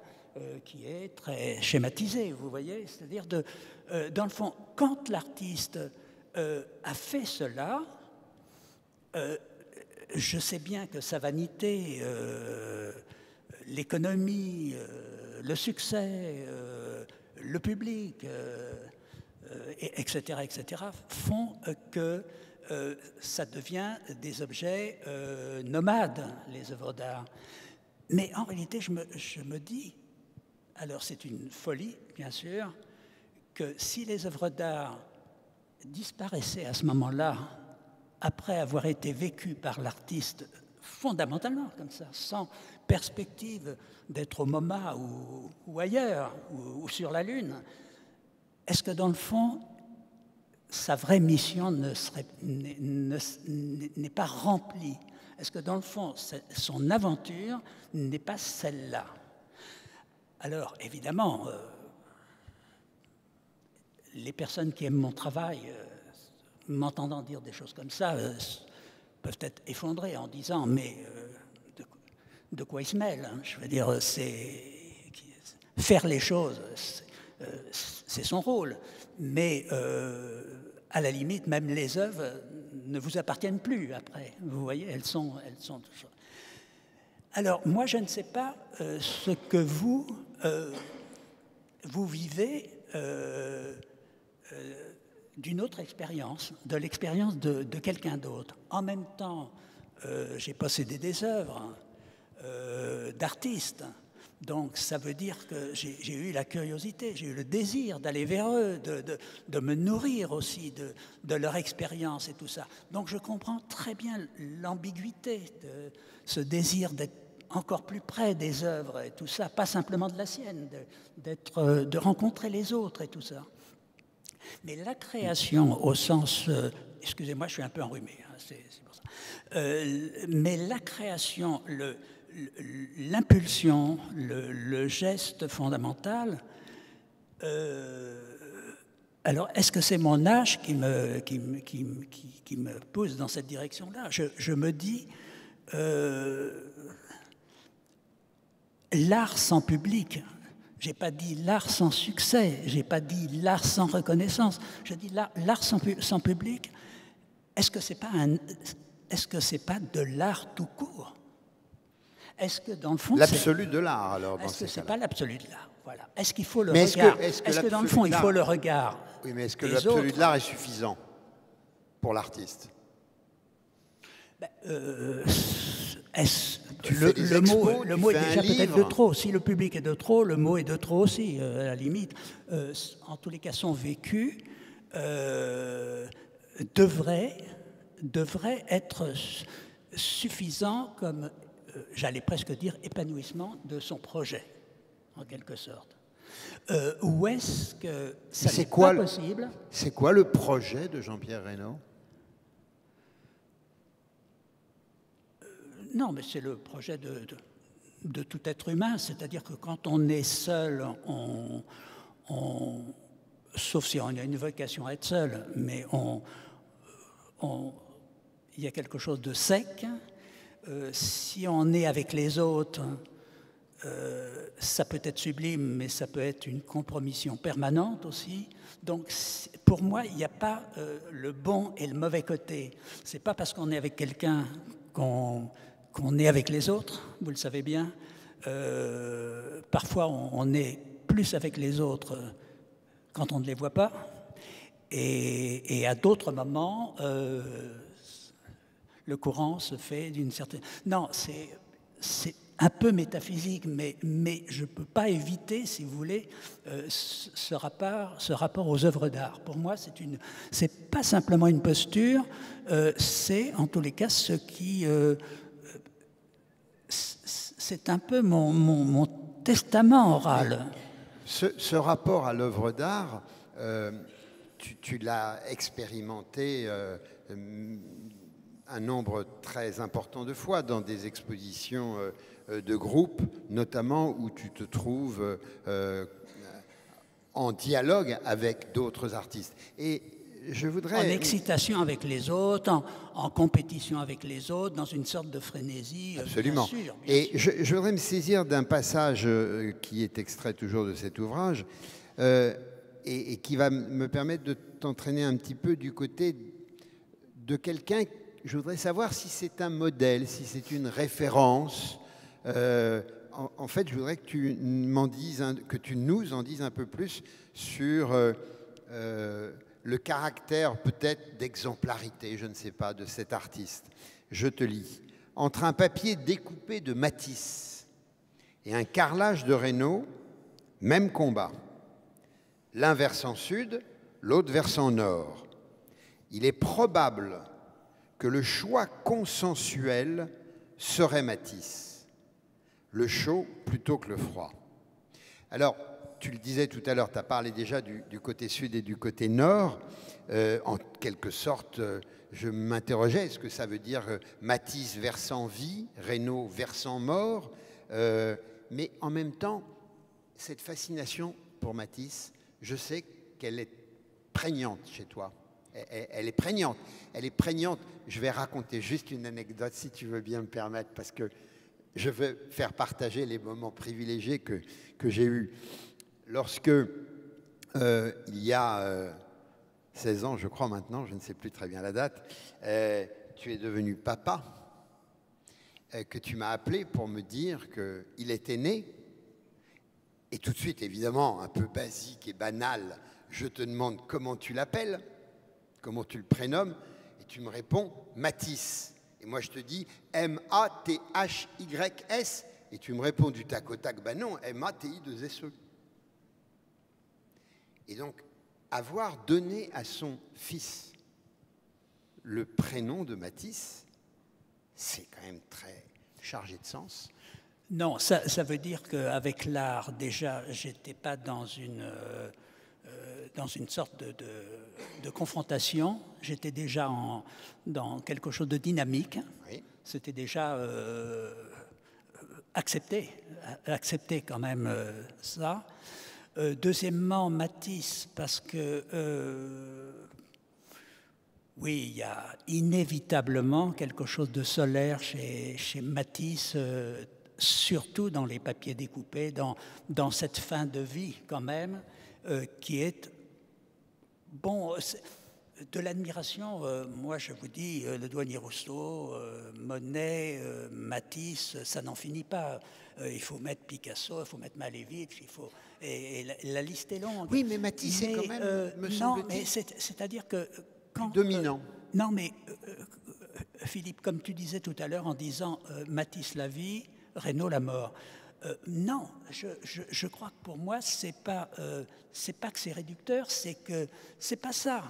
qui est très schématisée, vous voyez, c'est-à-dire dans le fond, quand l'artiste a fait cela, je sais bien que sa vanité, l'économie, le succès, le public, etc., font que ça devient des objets nomades, les œuvres d'art. Mais en réalité, je me dis, alors c'est une folie, bien sûr, que si les œuvres d'art disparaissaient à ce moment-là, après avoir été vécues par l'artiste fondamentalement, comme ça, sans perspective d'être au MoMA ou ailleurs, ou sur la Lune, est-ce que dans le fond, sa vraie mission n'est pas remplie? Est-ce que dans le fond, son aventure n'est pas celle-là? Alors, évidemment, les personnes qui aiment mon travail, m'entendant dire des choses comme ça, peuvent être effondrées en disant « mais de quoi il se mêle hein ?» Je veux dire, faire les choses, c'est son rôle. Mais à la limite, même les œuvres ne vous appartiennent plus après. Vous voyez, elles sont toujours. Alors, moi, je ne sais pas ce que vous vivez d'une autre expérience, de l'expérience de quelqu'un d'autre. En même temps, j'ai possédé des œuvres d'artistes. Donc, ça veut dire que j'ai eu la curiosité, j'ai eu le désir d'aller vers eux, de me nourrir aussi de leur expérience et tout ça. Donc, je comprends très bien l'ambiguïté de ce désir d'être encore plus près des œuvres et tout ça, pas simplement de la sienne, de rencontrer les autres et tout ça. Mais la création au sens... excusez-moi, je suis un peu enrhumé, hein, c'est pour ça. Mais la création, l'impulsion, le geste fondamental, alors est-ce que c'est mon âge qui me pousse dans cette direction-là? Je me dis, l'art sans public, je n'ai pas dit l'art sans succès, je n'ai pas dit l'art sans reconnaissance, je dis l'art sans public, est-ce que c'est pas de l'art tout court? Est-ce que dans le fond, l'absolu de l'art, alors, dans est-ce que ces c'est cas-là. pas l'absolu de l'art? Voilà. Est-ce qu'il faut le regard? Est-ce que dans le fond, il faut le regard? Oui, mais est-ce que l'absolu de l'art est suffisant pour l'artiste? Le mot est déjà peut-être de trop. Si le public est de trop, le mot est de trop aussi, à la limite. En tous les cas, son vécu devrait être suffisant comme, j'allais presque dire, épanouissement de son projet, en quelque sorte. Ou est-ce que ça n'est pas possible? C'est quoi le projet de Jean-Pierre Reynaud? Non, mais c'est le projet de tout être humain, c'est-à-dire que quand on est seul, sauf si on a une vocation à être seul, mais il y a quelque chose de sec. Si on est avec les autres, ça peut être sublime, mais ça peut être une compromission permanente aussi. Donc, pour moi, il n'y a pas le bon et le mauvais côté. C'est pas parce qu'on est avec quelqu'un qu'on est avec les autres, vous le savez bien. Parfois, on est plus avec les autres quand on ne les voit pas. Et à d'autres moments, le courant se fait d'une certaine... Non, c'est un peu métaphysique, mais je ne peux pas éviter, si vous voulez, ce rapport aux œuvres d'art. Pour moi, c'est pas simplement une posture, c'est en tous les cas ce qui... c'est un peu mon testament oral. Ce rapport à l'œuvre d'art, tu l'as expérimenté un nombre très important de fois dans des expositions de groupe, notamment où tu te trouves en dialogue avec d'autres artistes. Et je voudrais... En excitation avec les autres, en compétition avec les autres, dans une sorte de frénésie. Absolument. Bien sûr, et je voudrais me saisir d'un passage qui est extrait toujours de cet ouvrage et qui va me permettre de t'entraîner un petit peu du côté de quelqu'un. Je voudrais savoir si c'est un modèle, si c'est une référence. En fait, je voudrais que tu nous en dises un peu plus sur le caractère peut-être d'exemplarité, je ne sais pas, de cet artiste. Je te lis. Entre un papier découpé de Matisse et un carrelage de Reynaud, même combat. L'un versant sud, l'autre versant nord. Il est probable que le choix consensuel serait Matisse, le chaud plutôt que le froid. Alors, tu le disais tout à l'heure, tu as parlé déjà du côté sud et du côté nord. En quelque sorte, je m'interrogeais, est-ce que ça veut dire Matisse versant vie, Reynaud versant mort? Mais en même temps, cette fascination pour Matisse, je sais qu'elle est prégnante chez toi. Elle est prégnante. Elle est prégnante. Je vais raconter juste une anecdote, si tu veux bien me permettre, parce que je veux faire partager les moments privilégiés que j'ai eus. Lorsque, il y a 16 ans, je crois maintenant, je ne sais plus très bien la date, tu es devenu papa, que tu m'as appelé pour me dire qu'il était né, et tout de suite, évidemment, un peu basique et banal, je te demande comment tu l'appelles, comment tu le prénommes, et tu me réponds Matisse. Et moi, je te dis M-A-T-H-Y-S, et tu me réponds du tac au tac, ben non, M-A-T-I-2-S-E. Et donc, avoir donné à son fils le prénom de Matisse, c'est quand même très chargé de sens. Non, ça veut dire qu'avec l'art, déjà, j'étais pas dans une sorte de confrontation. J'étais déjà dans quelque chose de dynamique. Oui. C'était déjà accepté quand même ça. Deuxièmement, Matisse, parce que oui, il y a inévitablement quelque chose de solaire chez Matisse, surtout dans les papiers découpés, dans cette fin de vie quand même, qui est, bon, de l'admiration. Moi, je vous dis, le douanier Rousseau, Monet, Matisse, ça n'en finit pas. Il faut mettre Picasso, il faut mettre Malevich, et la liste est longue. Oui, mais Matisse est quand même, me semble-t-il... Non, mais c'est-à-dire que... Quand, dominant. Non, mais Philippe, comme tu disais tout à l'heure en disant Matisse la vie, Reynaud la mort. Non, je crois que pour moi, c'est pas que c'est réducteur, c'est que c'est pas ça.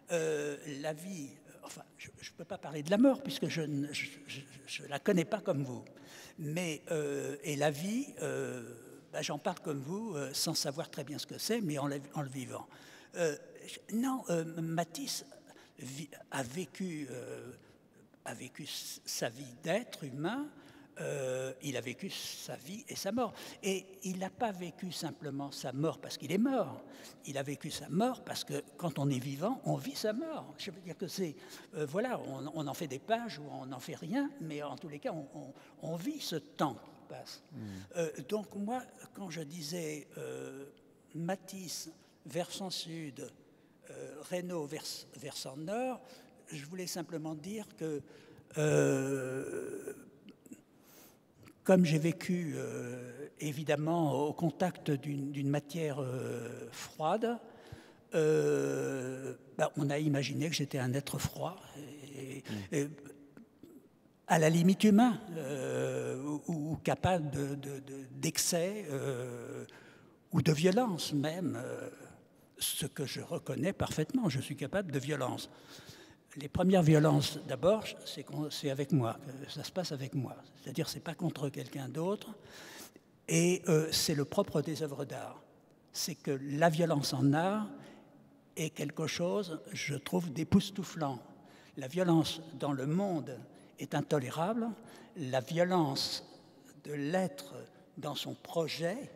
la vie, enfin, je ne peux pas parler de la mort puisque je ne la connais pas comme vous, mais et la vie, j'en parle comme vous, sans savoir très bien ce que c'est, mais en le vivant. Non, Matisse a vécu sa vie d'être humain, il a vécu sa vie et sa mort. Et il n'a pas vécu simplement sa mort parce qu'il est mort. Il a vécu sa mort parce que quand on est vivant, on vit sa mort. Je veux dire que c'est... voilà, on en fait des pages ou on n'en fait rien, mais en tous les cas, on vit ce temps qui passe. Donc moi, quand je disais Matisse, versant sud, Reynaud, versant nord, je voulais simplement dire que... comme j'ai vécu évidemment au contact d'une matière froide, on a imaginé que j'étais un être froid, et à la limite humain, ou capable d'excès ou de violence même, ce que je reconnais parfaitement, je suis capable de violence. Les premières violences, d'abord, c'est avec moi, ça se passe avec moi. C'est-à-dire, c'est pas contre quelqu'un d'autre. Et c'est le propre des œuvres d'art. C'est que la violence en art est quelque chose, je trouve, d'époustouflant. La violence dans le monde est intolérable. La violence de l'être dans son projet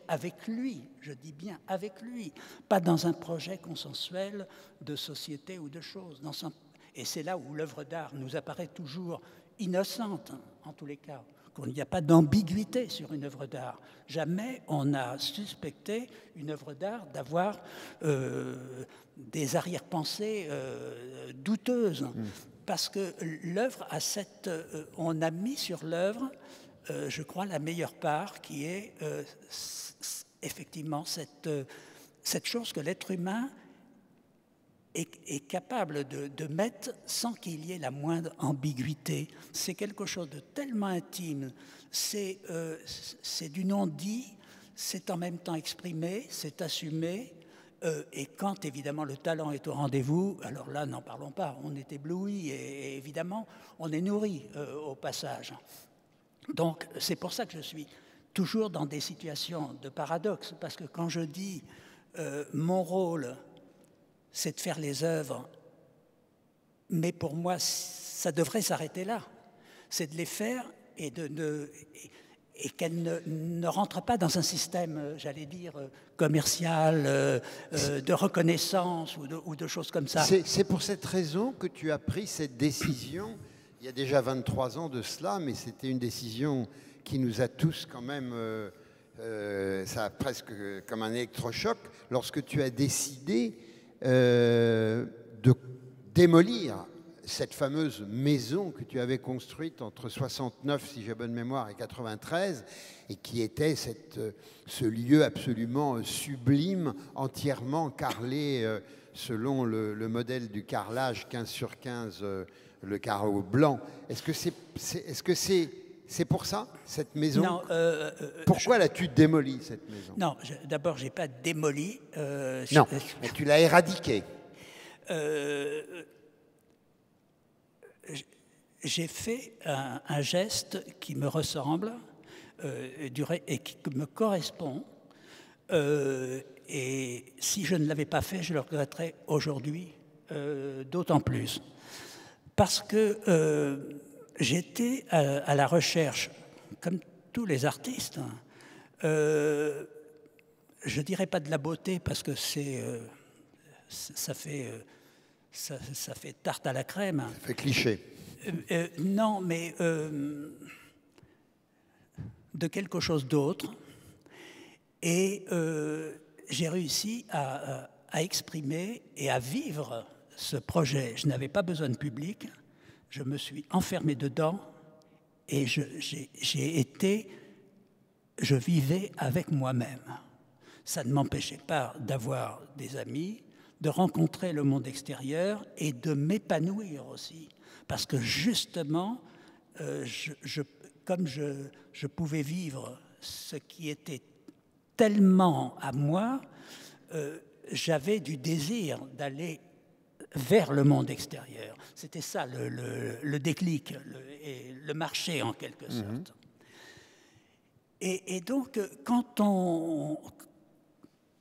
avec lui, je dis bien avec lui, pas dans un projet consensuel de société ou de choses. Et c'est là où l'œuvre d'art nous apparaît toujours innocente, en tous les cas, qu'il n'y a pas d'ambiguïté sur une œuvre d'art. Jamais on a suspecté une œuvre d'art d'avoir des arrière-pensées douteuses, parce que l'œuvre a on a mis sur l'œuvre je crois, la meilleure part qui est effectivement cette chose que l'être humain est capable de mettre sans qu'il y ait la moindre ambiguïté. C'est quelque chose de tellement intime, c'est du non-dit, c'est en même temps exprimé, c'est assumé, et quand évidemment le talent est au rendez-vous, alors là, n'en parlons pas, on est ébloui et évidemment on est nourri au passage. Donc, c'est pour ça que je suis toujours dans des situations de paradoxe, parce que quand je dis mon rôle, c'est de faire les œuvres, mais pour moi, ça devrait s'arrêter là. C'est de les faire et qu'elles ne rentrent pas dans un système, j'allais dire, commercial, de reconnaissance ou de choses comme ça. C'est pour cette raison que tu as pris cette décision. Il y a déjà 23 ans de cela, mais c'était une décision qui nous a tous quand même, ça a presque comme un électrochoc, lorsque tu as décidé de démolir cette fameuse maison que tu avais construite entre 69, si j'ai bonne mémoire, et 93, et qui était ce lieu absolument sublime, entièrement carrelé selon le modèle du carrelage 15 sur 15, le carreau blanc. Est-ce que c'est pour ça, cette maison? Non. Pourquoi l'as-tu démolie, cette maison? Non, d'abord, je n'ai pas démoli. Non, mais tu l'as éradiquée. J'ai fait un geste qui me ressemble et qui me correspond. Et si je ne l'avais pas fait, je le regretterais aujourd'hui d'autant plus. Parce que j'étais à la recherche, comme tous les artistes, je ne dirais pas de la beauté parce que ça fait tarte à la crème. Ça fait cliché. Non, mais de quelque chose d'autre. Et j'ai réussi à exprimer et à vivre ce projet. Je n'avais pas besoin de public. Je me suis enfermé dedans et je vivais avec moi-même. Ça ne m'empêchait pas d'avoir des amis, de rencontrer le monde extérieur et de m'épanouir aussi. Parce que justement, comme je pouvais vivre ce qui était tellement à moi, j'avais du désir d'aller vers le monde extérieur. C'était ça le déclic, et le marché en quelque sorte. Et donc,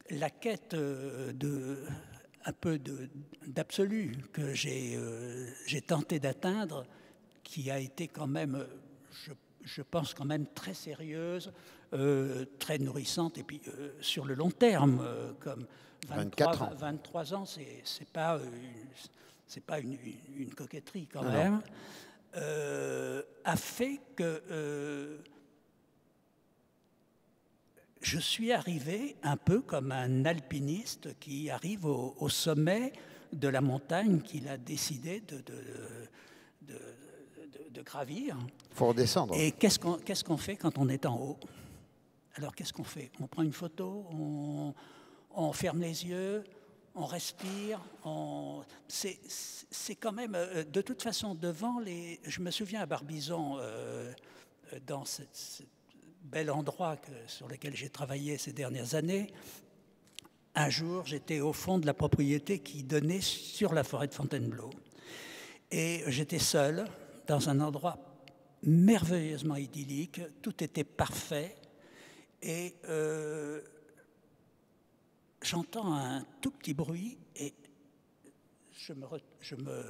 la quête un peu d'absolu que j'ai tenté d'atteindre, qui a été quand même, je pense quand même très sérieuse, très nourrissante, et puis sur le long terme, comme 23 ans, c'est pas une coquetterie quand même, a fait que je suis arrivé un peu comme un alpiniste qui arrive au sommet de la montagne qu'il a décidé de gravir. Il faut redescendre. Et qu'est-ce qu'on fait quand on est en haut? Alors qu'est-ce qu'on fait? On prend une photo, on ferme les yeux, on respire. C'est quand même, de toute façon, devant les... Je me souviens à Barbizon, dans ce bel endroit sur lequel j'ai travaillé ces dernières années, un jour, j'étais au fond de la propriété qui donnait sur la forêt de Fontainebleau. Et j'étais seul, dans un endroit merveilleusement idyllique, tout était parfait, et j'entends un tout petit bruit, et je me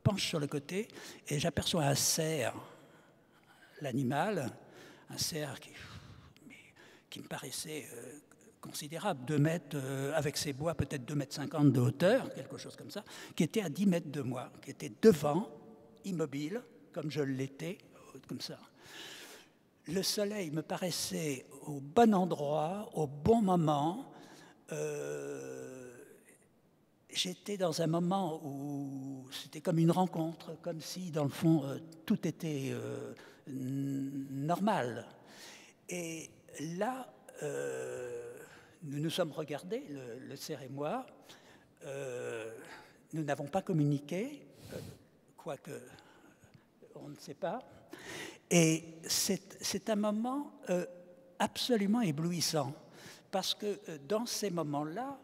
penche sur le côté, et j'aperçois un cerf, l'animal, un cerf qui me paraissait considérable, 2 mètres, avec ses bois peut-être 2,50 m de hauteur, quelque chose comme ça, qui était à 10 mètres de moi, qui était devant, immobile, comme je l'étais, comme ça. Le soleil me paraissait au bon endroit, au bon moment. J'étais dans un moment où c'était comme une rencontre, comme si, dans le fond, tout était normal. Et là, nous nous sommes regardés, le cerf et moi. Nous n'avons pas communiqué, quoique on ne sait pas. Et c'est un moment absolument éblouissant, parce que dans ces moments-là,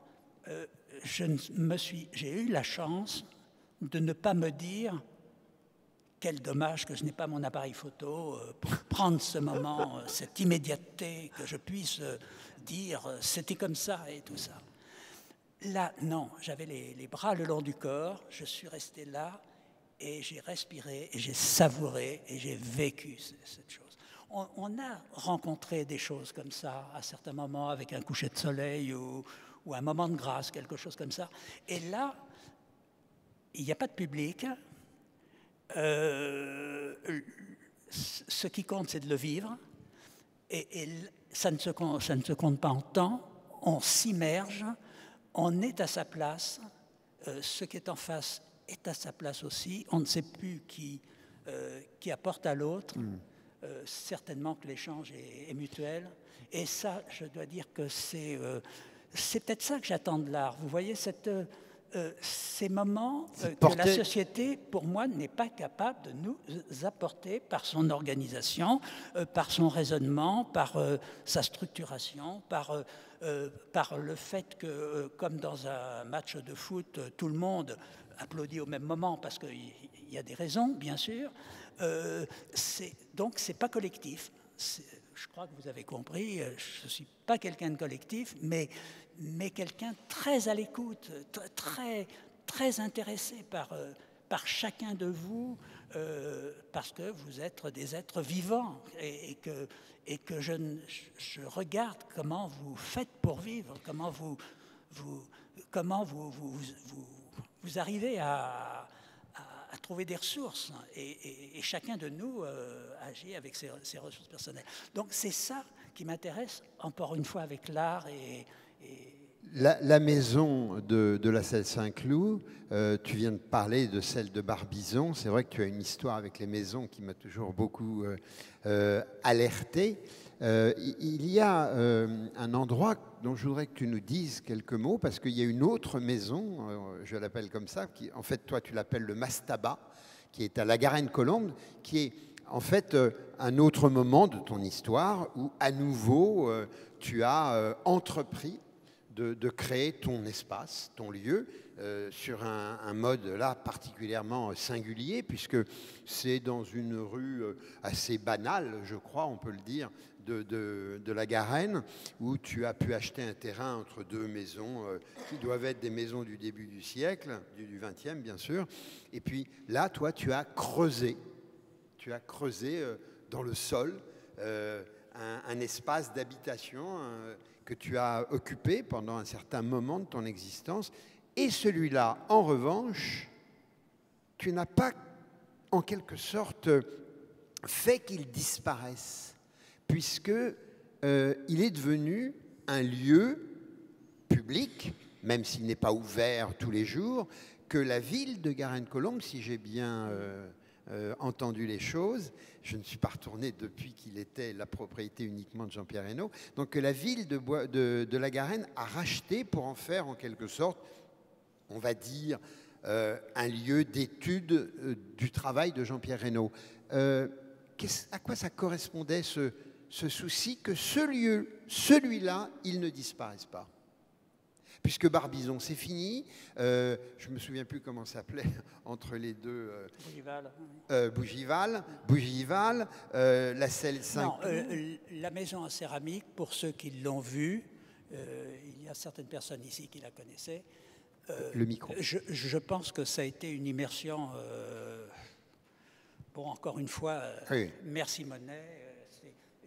j'ai eu la chance de ne pas me dire quel dommage que je n'ai pas mon appareil photo pour prendre ce moment, cette immédiateté, que je puisse dire c'était comme ça et tout ça. Là, non, j'avais les bras le long du corps, je suis resté là et j'ai respiré et j'ai savouré et j'ai vécu cette chose. On a rencontré des choses comme ça à certains moments avec un coucher de soleil ou un moment de grâce, quelque chose comme ça. Et là, il n'y a pas de public. Ce qui compte, c'est de le vivre, et ça ne se compte pas en temps, on s'immerge, on est à sa place, ce qui est en face est à sa place aussi, on ne sait plus qui apporte à l'autre, certainement que l'échange est mutuel, et ça, je dois dire que c'est peut-être ça que j'attends de l'art. Vous voyez, ces moments que la société, pour moi, n'est pas capable de nous apporter par son organisation, par son raisonnement, par sa structuration, par le fait que, comme dans un match de foot, tout le monde applaudit au même moment, parce qu'il y a des raisons, bien sûr. Donc, ce n'est pas collectif. Je crois que vous avez compris, je ne suis pas quelqu'un de collectif, mais quelqu'un très à l'écoute, très intéressé par chacun de vous, parce que vous êtes des êtres vivants et que je regarde comment vous faites pour vivre, comment vous arrivez à trouver des ressources, et chacun de nous agit avec ses ressources personnelles. Donc c'est ça qui m'intéresse, encore une fois, avec l'art et La maison de la Selle Saint-Cloud, tu viens de parler de celle de Barbizon. C'est vrai que tu as une histoire avec les maisons qui m'a toujours beaucoup alerté. Il y a un endroit dont je voudrais que tu nous dises quelques mots, parce qu'il y a une autre maison, je l'appelle comme ça, qui, en fait, toi, tu l'appelles le Mastaba, qui est à la Garenne-Colombes, qui est en fait un autre moment de ton histoire où, à nouveau, tu as entrepris de créer ton espace, ton lieu, sur un mode là particulièrement singulier, puisque c'est dans une rue assez banale, je crois, on peut le dire, de la Garenne, où tu as pu acheter un terrain entre deux maisons qui doivent être des maisons du début du siècle, du XXe bien sûr. Et puis là, toi, tu as creusé dans le sol un espace d'habitation que tu as occupé pendant un certain moment de ton existence. Et celui-là, en revanche, tu n'as pas, en quelque sorte, fait qu'il disparaisse, puisque il est devenu un lieu public, même s'il n'est pas ouvert tous les jours, que la ville de Garenne-Colombes, si j'ai bien entendu les choses, je ne suis pas retourné depuis qu'il était la propriété uniquement de Jean-Pierre Reynaud, donc que la ville de la Garenne a racheté pour en faire en quelque sorte, on va dire, un lieu d'étude du travail de Jean-Pierre Reynaud. À quoi ça correspondait ce souci que ce lieu, celui-là, il ne disparaisse pas? Puisque Barbizon, c'est fini. Je ne me souviens plus comment ça s'appelait entre les deux. Bougival. La Selle 5. Non, la maison en céramique, pour ceux qui l'ont vue, il y a certaines personnes ici qui la connaissaient. Le micro. Je pense que ça a été une immersion. Bon, encore une fois, oui. Merci Monet.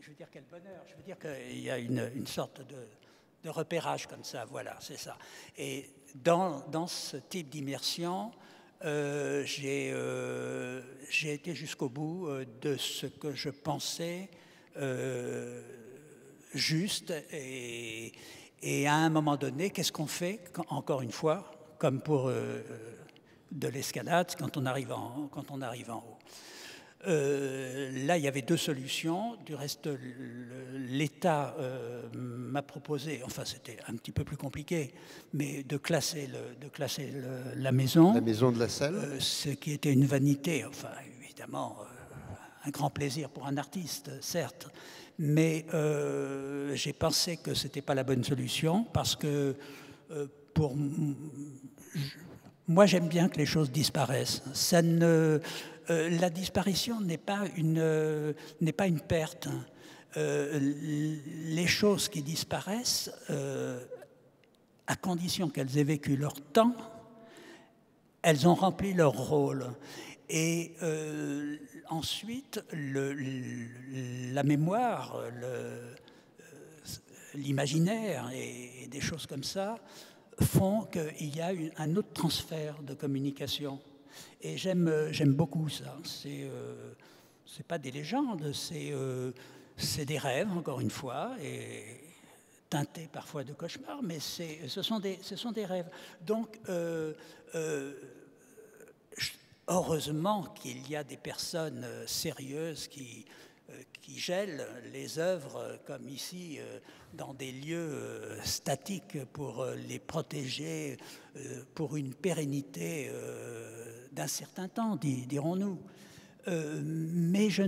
Je veux dire, quel bonheur. Je veux dire qu'il y a une sorte de repérage comme ça, voilà, c'est ça. Et dans ce type d'immersion, j'ai été jusqu'au bout de ce que je pensais juste. Et à un moment donné, qu'est-ce qu'on fait, encore une fois, comme pour de l'escalade, quand on arrive en haut. Là, il y avait deux solutions. Du reste, l'État m'a proposé, enfin c'était un petit peu plus compliqué, mais de classer la maison. La maison de la Selle. Ce qui était une vanité, enfin évidemment, un grand plaisir pour un artiste, certes. Mais j'ai pensé que ce n'était pas la bonne solution parce que moi, j'aime bien que les choses disparaissent. La disparition n'est pas une perte. Les choses qui disparaissent, à condition qu'elles aient vécu leur temps, elles ont rempli leur rôle. Et ensuite, la mémoire, l'imaginaire et des choses comme ça font qu'il y a un autre transfert de communication. Et j'aime beaucoup ça. C'est pas des légendes, c'est des rêves, encore une fois, et teintés parfois de cauchemars, mais ce sont des rêves. Donc, heureusement qu'il y a des personnes sérieuses qui gèlent les œuvres, comme ici, dans des lieux statiques pour les protéger, pour une pérennité d'un certain temps, dirons-nous. Mais je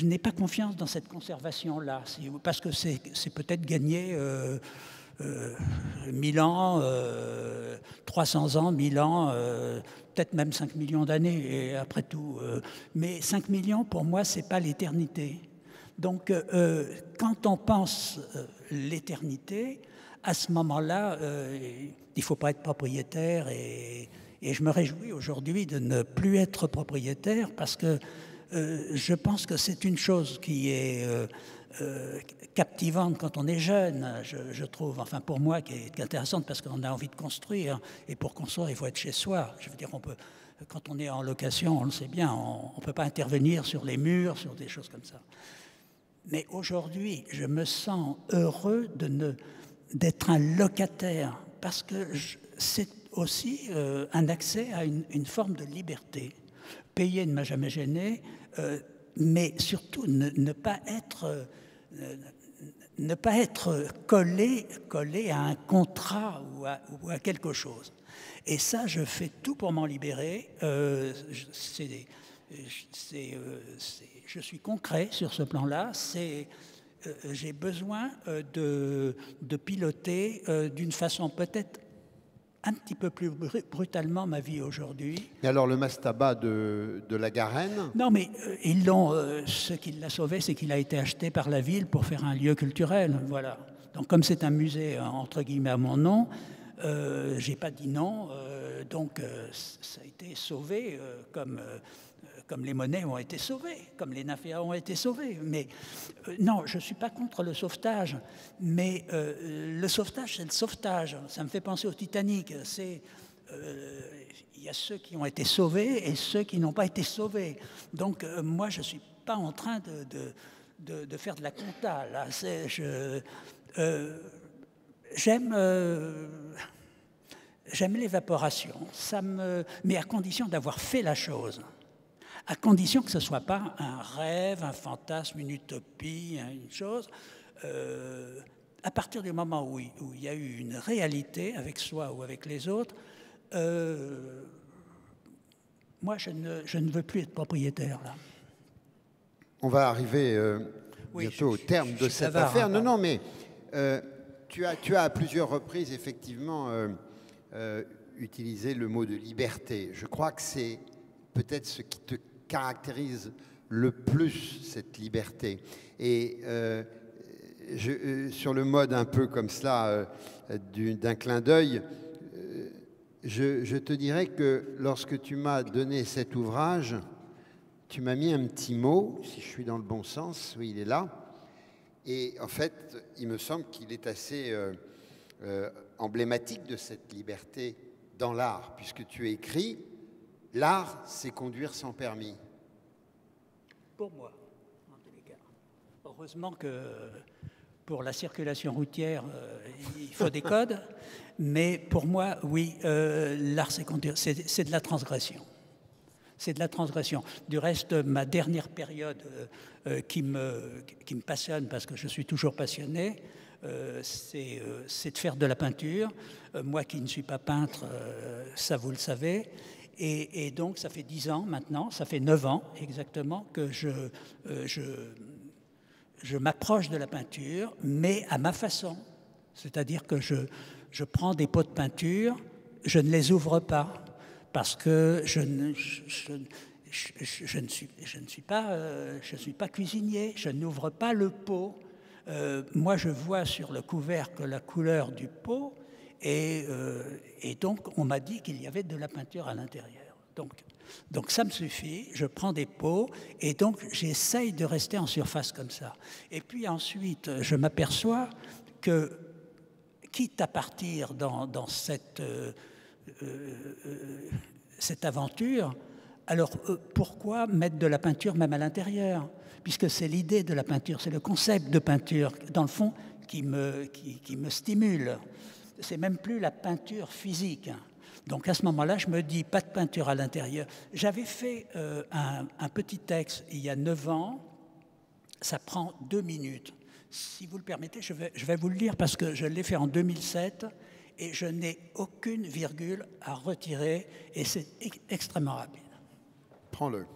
n'ai pas confiance dans cette conservation-là, parce que c'est peut-être gagné 1000 ans, 300 ans, 1000 ans, peut-être même 5 millions d'années, et après tout. Mais 5 millions, pour moi, ce n'est pas l'éternité. Donc, quand on pense l'éternité, à ce moment-là, il ne faut pas être propriétaire. Et je me réjouis aujourd'hui de ne plus être propriétaire parce que je pense que c'est une chose qui est captivante quand on est jeune, je trouve, enfin pour moi, qui est intéressante parce qu'on a envie de construire. Et pour construire, il faut être chez soi. Je veux dire, quand on est en location, on le sait bien, on ne peut pas intervenir sur les murs, sur des choses comme ça. Mais aujourd'hui, je me sens heureux d'être un locataire parce que c'est aussi un accès à une forme de liberté. Payer ne m'a jamais gêné, mais surtout ne pas être collé à un contrat ou à quelque chose. Et ça, je fais tout pour m'en libérer. Je suis concret sur ce plan-là. j'ai besoin de piloter d'une façon peut-être un petit peu plus brutalement ma vie aujourd'hui. Et alors le mastaba de la Garenne? Non, mais ils l'ont. Ce qui l'a sauvé, c'est qu'il a été acheté par la ville pour faire un lieu culturel. Voilà. Donc comme c'est un musée entre guillemets à mon nom, j'ai pas dit non. Donc ça a été sauvé comme les monnaies ont été sauvées, comme les naféas ont été sauvés. Mais non, je ne suis pas contre le sauvetage, mais le sauvetage, c'est le sauvetage. Ça me fait penser au Titanic. Il y a ceux qui ont été sauvés et ceux qui n'ont pas été sauvés. Donc moi, je ne suis pas en train de faire de la compta. Là. J'aime l'évaporation, mais à condition d'avoir fait la chose. À condition que ce ne soit pas un rêve, un fantasme, une utopie, une chose. À partir du moment où il y a eu une réalité avec soi ou avec les autres, moi, je ne veux plus être propriétaire. Là. On va arriver bientôt au terme de cette affaire. Non, mais tu as à plusieurs reprises, effectivement, utilisé le mot de liberté. Je crois que c'est peut-être ce qui te caractérise le plus, cette liberté. Et sur le mode un peu comme cela, d'un clin d'œil, je te dirais que lorsque tu m'as donné cet ouvrage, tu m'as mis un petit mot, si je suis dans le bon sens, oui, il est là. Et en fait, il me semble qu'il est assez emblématique de cette liberté dans l'art, puisque tu écris « L'art, c'est conduire sans permis ». Pour moi, en tous les cas. Heureusement que pour la circulation routière, il faut des codes, mais pour moi, oui, l'art, c'est conduire, c'est de la transgression. C'est de la transgression. Du reste, ma dernière période qui me passionne, parce que je suis toujours passionné, c'est de faire de la peinture. Moi qui ne suis pas peintre, ça vous le savez. Et donc, ça fait 10 ans maintenant, ça fait 9 ans exactement que je m'approche de la peinture, mais à ma façon. C'est-à-dire que je prends des pots de peinture, je ne les ouvre pas, parce que je ne suis pas cuisinier, je n'ouvre pas le pot. Moi, je vois sur le couvercle la couleur du pot, et donc on m'a dit qu'il y avait de la peinture à l'intérieur. Donc ça me suffit, je prends des pots, et donc j'essaye de rester en surface comme ça. Et puis ensuite, je m'aperçois que, quitte à partir dans cette aventure, alors pourquoi mettre de la peinture même à l'intérieur? Puisque c'est l'idée de la peinture, c'est le concept de peinture, dans le fond, qui me stimule. C'est même plus la peinture physique. Donc à ce moment-là, je me dis, pas de peinture à l'intérieur. J'avais fait un petit texte il y a 9 ans, ça prend 2 minutes. Si vous le permettez, je vais vous le lire parce que je l'ai fait en 2007 et je n'ai aucune virgule à retirer et c'est extrêmement rapide. Prends-le.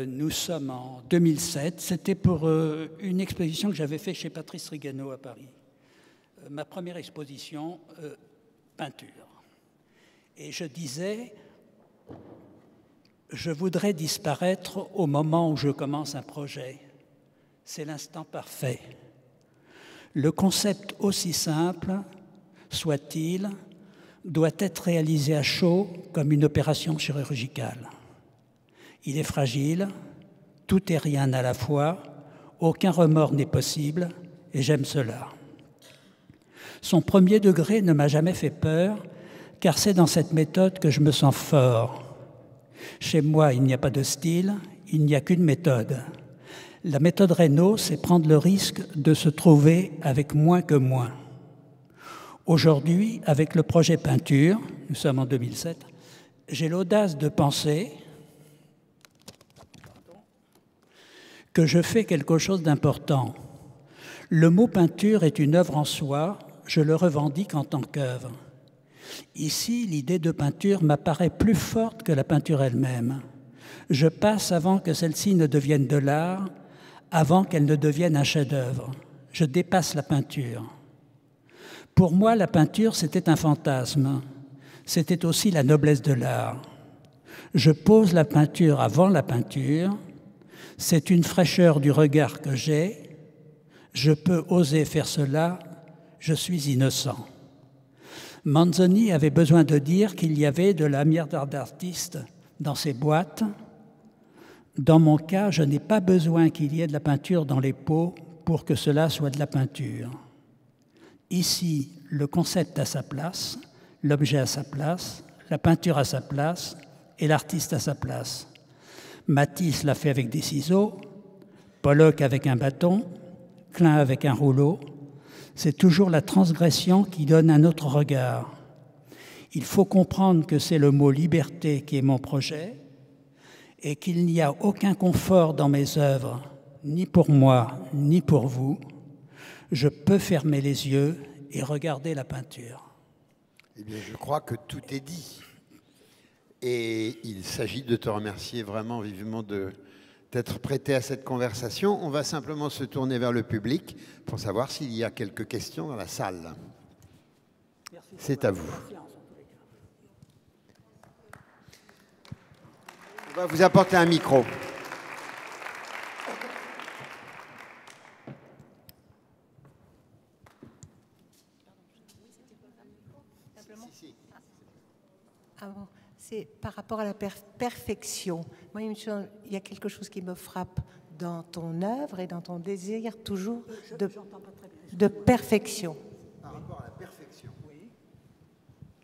Nous sommes en 2007. C'était pour une exposition que j'avais faite chez Patrice Rigano à Paris. Ma première exposition, peinture. Et je disais, je voudrais disparaître au moment où je commence un projet. C'est l'instant parfait. Le concept, aussi simple soit-il, doit être réalisé à chaud comme une opération chirurgicale. Il est fragile, tout et rien à la fois, aucun remords n'est possible, et j'aime cela. Son premier degré ne m'a jamais fait peur, car c'est dans cette méthode que je me sens fort. Chez moi, il n'y a pas de style, il n'y a qu'une méthode. La méthode Reynaud, c'est prendre le risque de se trouver avec moins que moins. Aujourd'hui, avec le projet peinture, nous sommes en 2007, j'ai l'audace de penser que je fais quelque chose d'important. Le mot peinture est une œuvre en soi, je le revendique en tant qu'œuvre. Ici, l'idée de peinture m'apparaît plus forte que la peinture elle-même. Je passe avant que celle-ci ne devienne de l'art, avant qu'elle ne devienne un chef-d'œuvre. Je dépasse la peinture. Pour moi, la peinture, c'était un fantasme. C'était aussi la noblesse de l'art. Je pose la peinture avant la peinture. C'est une fraîcheur du regard que j'ai. Je peux oser faire cela. Je suis innocent. Manzoni avait besoin de dire qu'il y avait de la merde d'artiste dans ses boîtes. Dans mon cas, je n'ai pas besoin qu'il y ait de la peinture dans les pots pour que cela soit de la peinture. Ici, le concept à sa place, l'objet à sa place, la peinture à sa place et l'artiste à sa place. Matisse l'a fait avec des ciseaux, Pollock avec un bâton, Klein avec un rouleau. C'est toujours la transgression qui donne un autre regard. Il faut comprendre que c'est le mot liberté qui est mon projet et qu'il n'y a aucun confort dans mes œuvres, ni pour moi, ni pour vous. Je peux fermer les yeux et regarder la peinture. Eh bien, je crois que tout est dit. Et il s'agit de te remercier vraiment vivement d'être prêté à cette conversation. On va simplement se tourner vers le public pour savoir s'il y a quelques questions dans la salle. C'est à vous. On va vous apporter un micro. Ah bon, c'est par rapport à la perfection. Moi, il y a quelque chose qui me frappe dans ton œuvre et dans ton désir toujours de perfection. Par rapport à la perfection. Oui.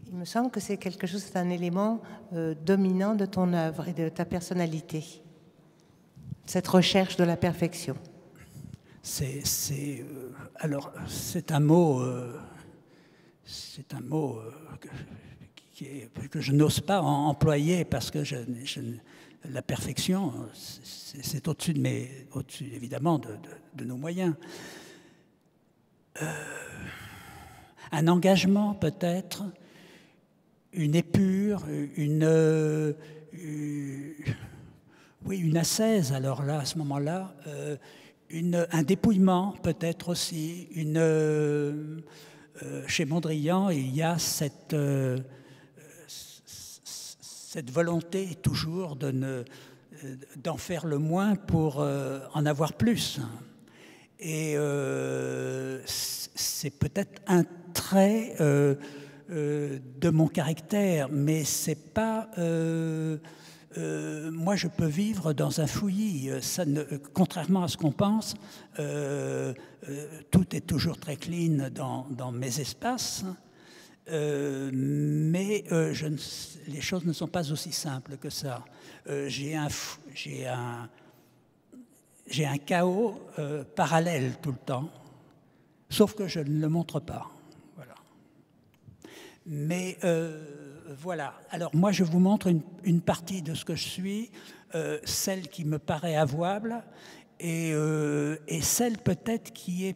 Il me semble que c'est quelque chose, c'est un élément dominant de ton œuvre et de ta personnalité. Cette recherche de la perfection. Alors, c'est un mot que je n'ose pas employer parce que la perfection, c'est au-dessus évidemment de nos moyens. Un engagement peut-être, une épure, une ascèse, alors là, à ce moment-là, un dépouillement peut-être aussi, chez Mondrian, il y a cette volonté toujours d'en faire le moins pour en avoir plus. Et c'est peut-être un trait de mon caractère, mais c'est pas... moi, je peux vivre dans un fouillis. Contrairement à ce qu'on pense, tout est toujours très clean dans mes espaces. Mais les choses ne sont pas aussi simples que ça. J'ai un chaos parallèle tout le temps, sauf que je ne le montre pas. Voilà. Mais voilà. Alors moi, je vous montre une partie de ce que je suis, celle qui me paraît avouable, et celle peut-être qui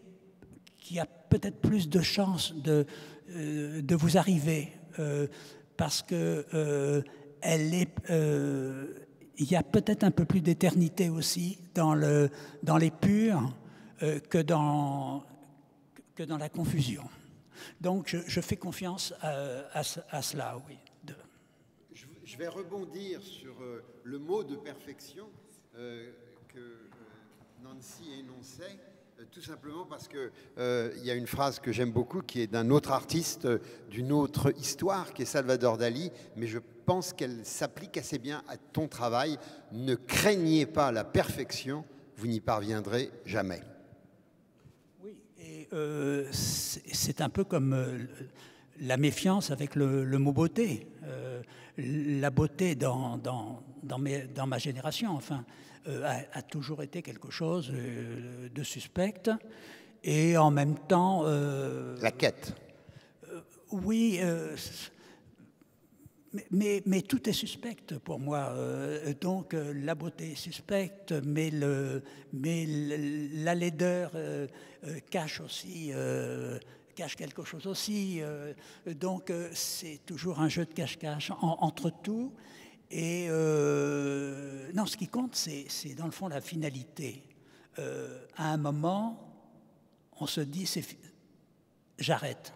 a peut-être plus de chances de vous arriver, parce que il y a peut-être un peu plus d'éternité aussi dans les purs que dans la confusion. Donc je fais confiance à cela, oui. Je vais rebondir sur le mot de perfection que Nancy énonçait. Tout simplement parce qu'il y a une phrase que j'aime beaucoup qui est d'un autre artiste, d'une autre histoire, qui est Salvador Dali, mais je pense qu'elle s'applique assez bien à ton travail. Ne craignez pas la perfection, vous n'y parviendrez jamais. Oui, et c'est un peu comme la méfiance avec le mot beauté. La beauté dans ma génération, enfin, a toujours été quelque chose de suspect. Et en même temps... la quête. Oui, Mais tout est suspect pour moi. Donc la beauté est suspecte, mais la laideur cache quelque chose aussi. Donc c'est toujours un jeu de cache-cache entre tout. Et non, ce qui compte, c'est dans le fond la finalité. À un moment, on se dit, j'arrête.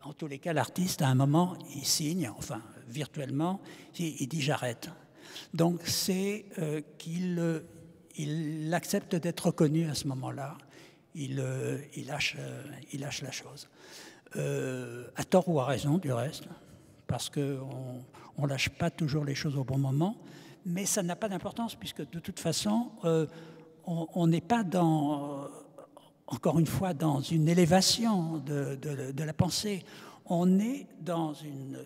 En tous les cas, l'artiste, à un moment, il signe, enfin, virtuellement, il dit j'arrête. Donc, c'est qu'il accepte d'être reconnu à ce moment-là. Il lâche la chose. À tort ou à raison, du reste, parce qu'on ne lâche pas toujours les choses au bon moment, mais ça n'a pas d'importance, puisque de toute façon, on n'est pas encore une fois, dans une élévation de la pensée. On est dans une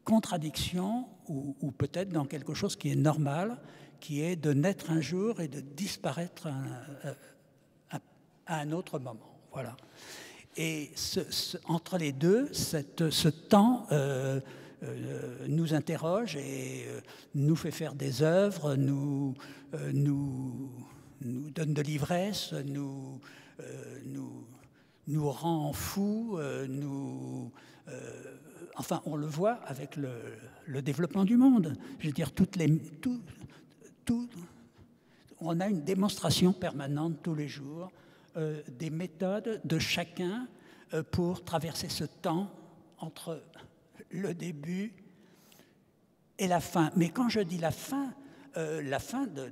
contradiction ou peut-être dans quelque chose qui est normal, qui est de naître un jour et de disparaître à un autre moment. Voilà. Et entre les deux, ce temps nous interroge et nous fait faire des œuvres, nous donne de l'ivresse, nous rend fous, enfin, on le voit avec le développement du monde. Je veux dire, on a une démonstration permanente tous les jours des méthodes de chacun pour traverser ce temps entre le début et la fin. Mais quand je dis la fin de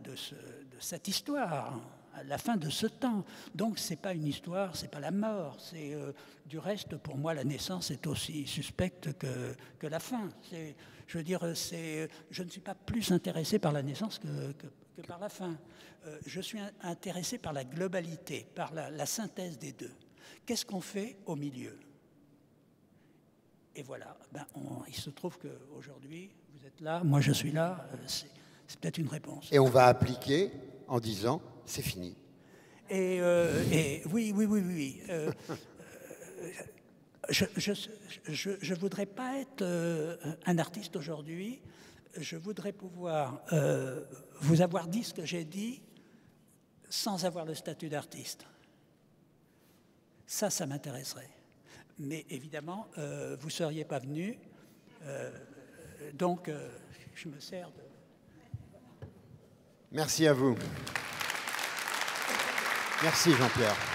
cette histoire, la fin de ce temps. Donc ce n'est pas une histoire, ce n'est pas la mort. Du reste, pour moi, la naissance est aussi suspecte que la fin. Je veux dire, je ne suis pas plus intéressé par la naissance que par la fin. Je suis intéressé par la globalité, par la synthèse des deux. Qu'est-ce qu'on fait au milieu? Et voilà, il se trouve qu'aujourd'hui, vous êtes là, moi je suis là, c'est peut-être une réponse. Et on va appliquer en disant, c'est fini. Et oui. Je voudrais pas être un artiste aujourd'hui. Je voudrais pouvoir vous avoir dit ce que j'ai dit sans avoir le statut d'artiste. Ça m'intéresserait. Mais évidemment, vous ne seriez pas venu. Donc, je me sers de... Merci à vous. Merci Jean-Pierre.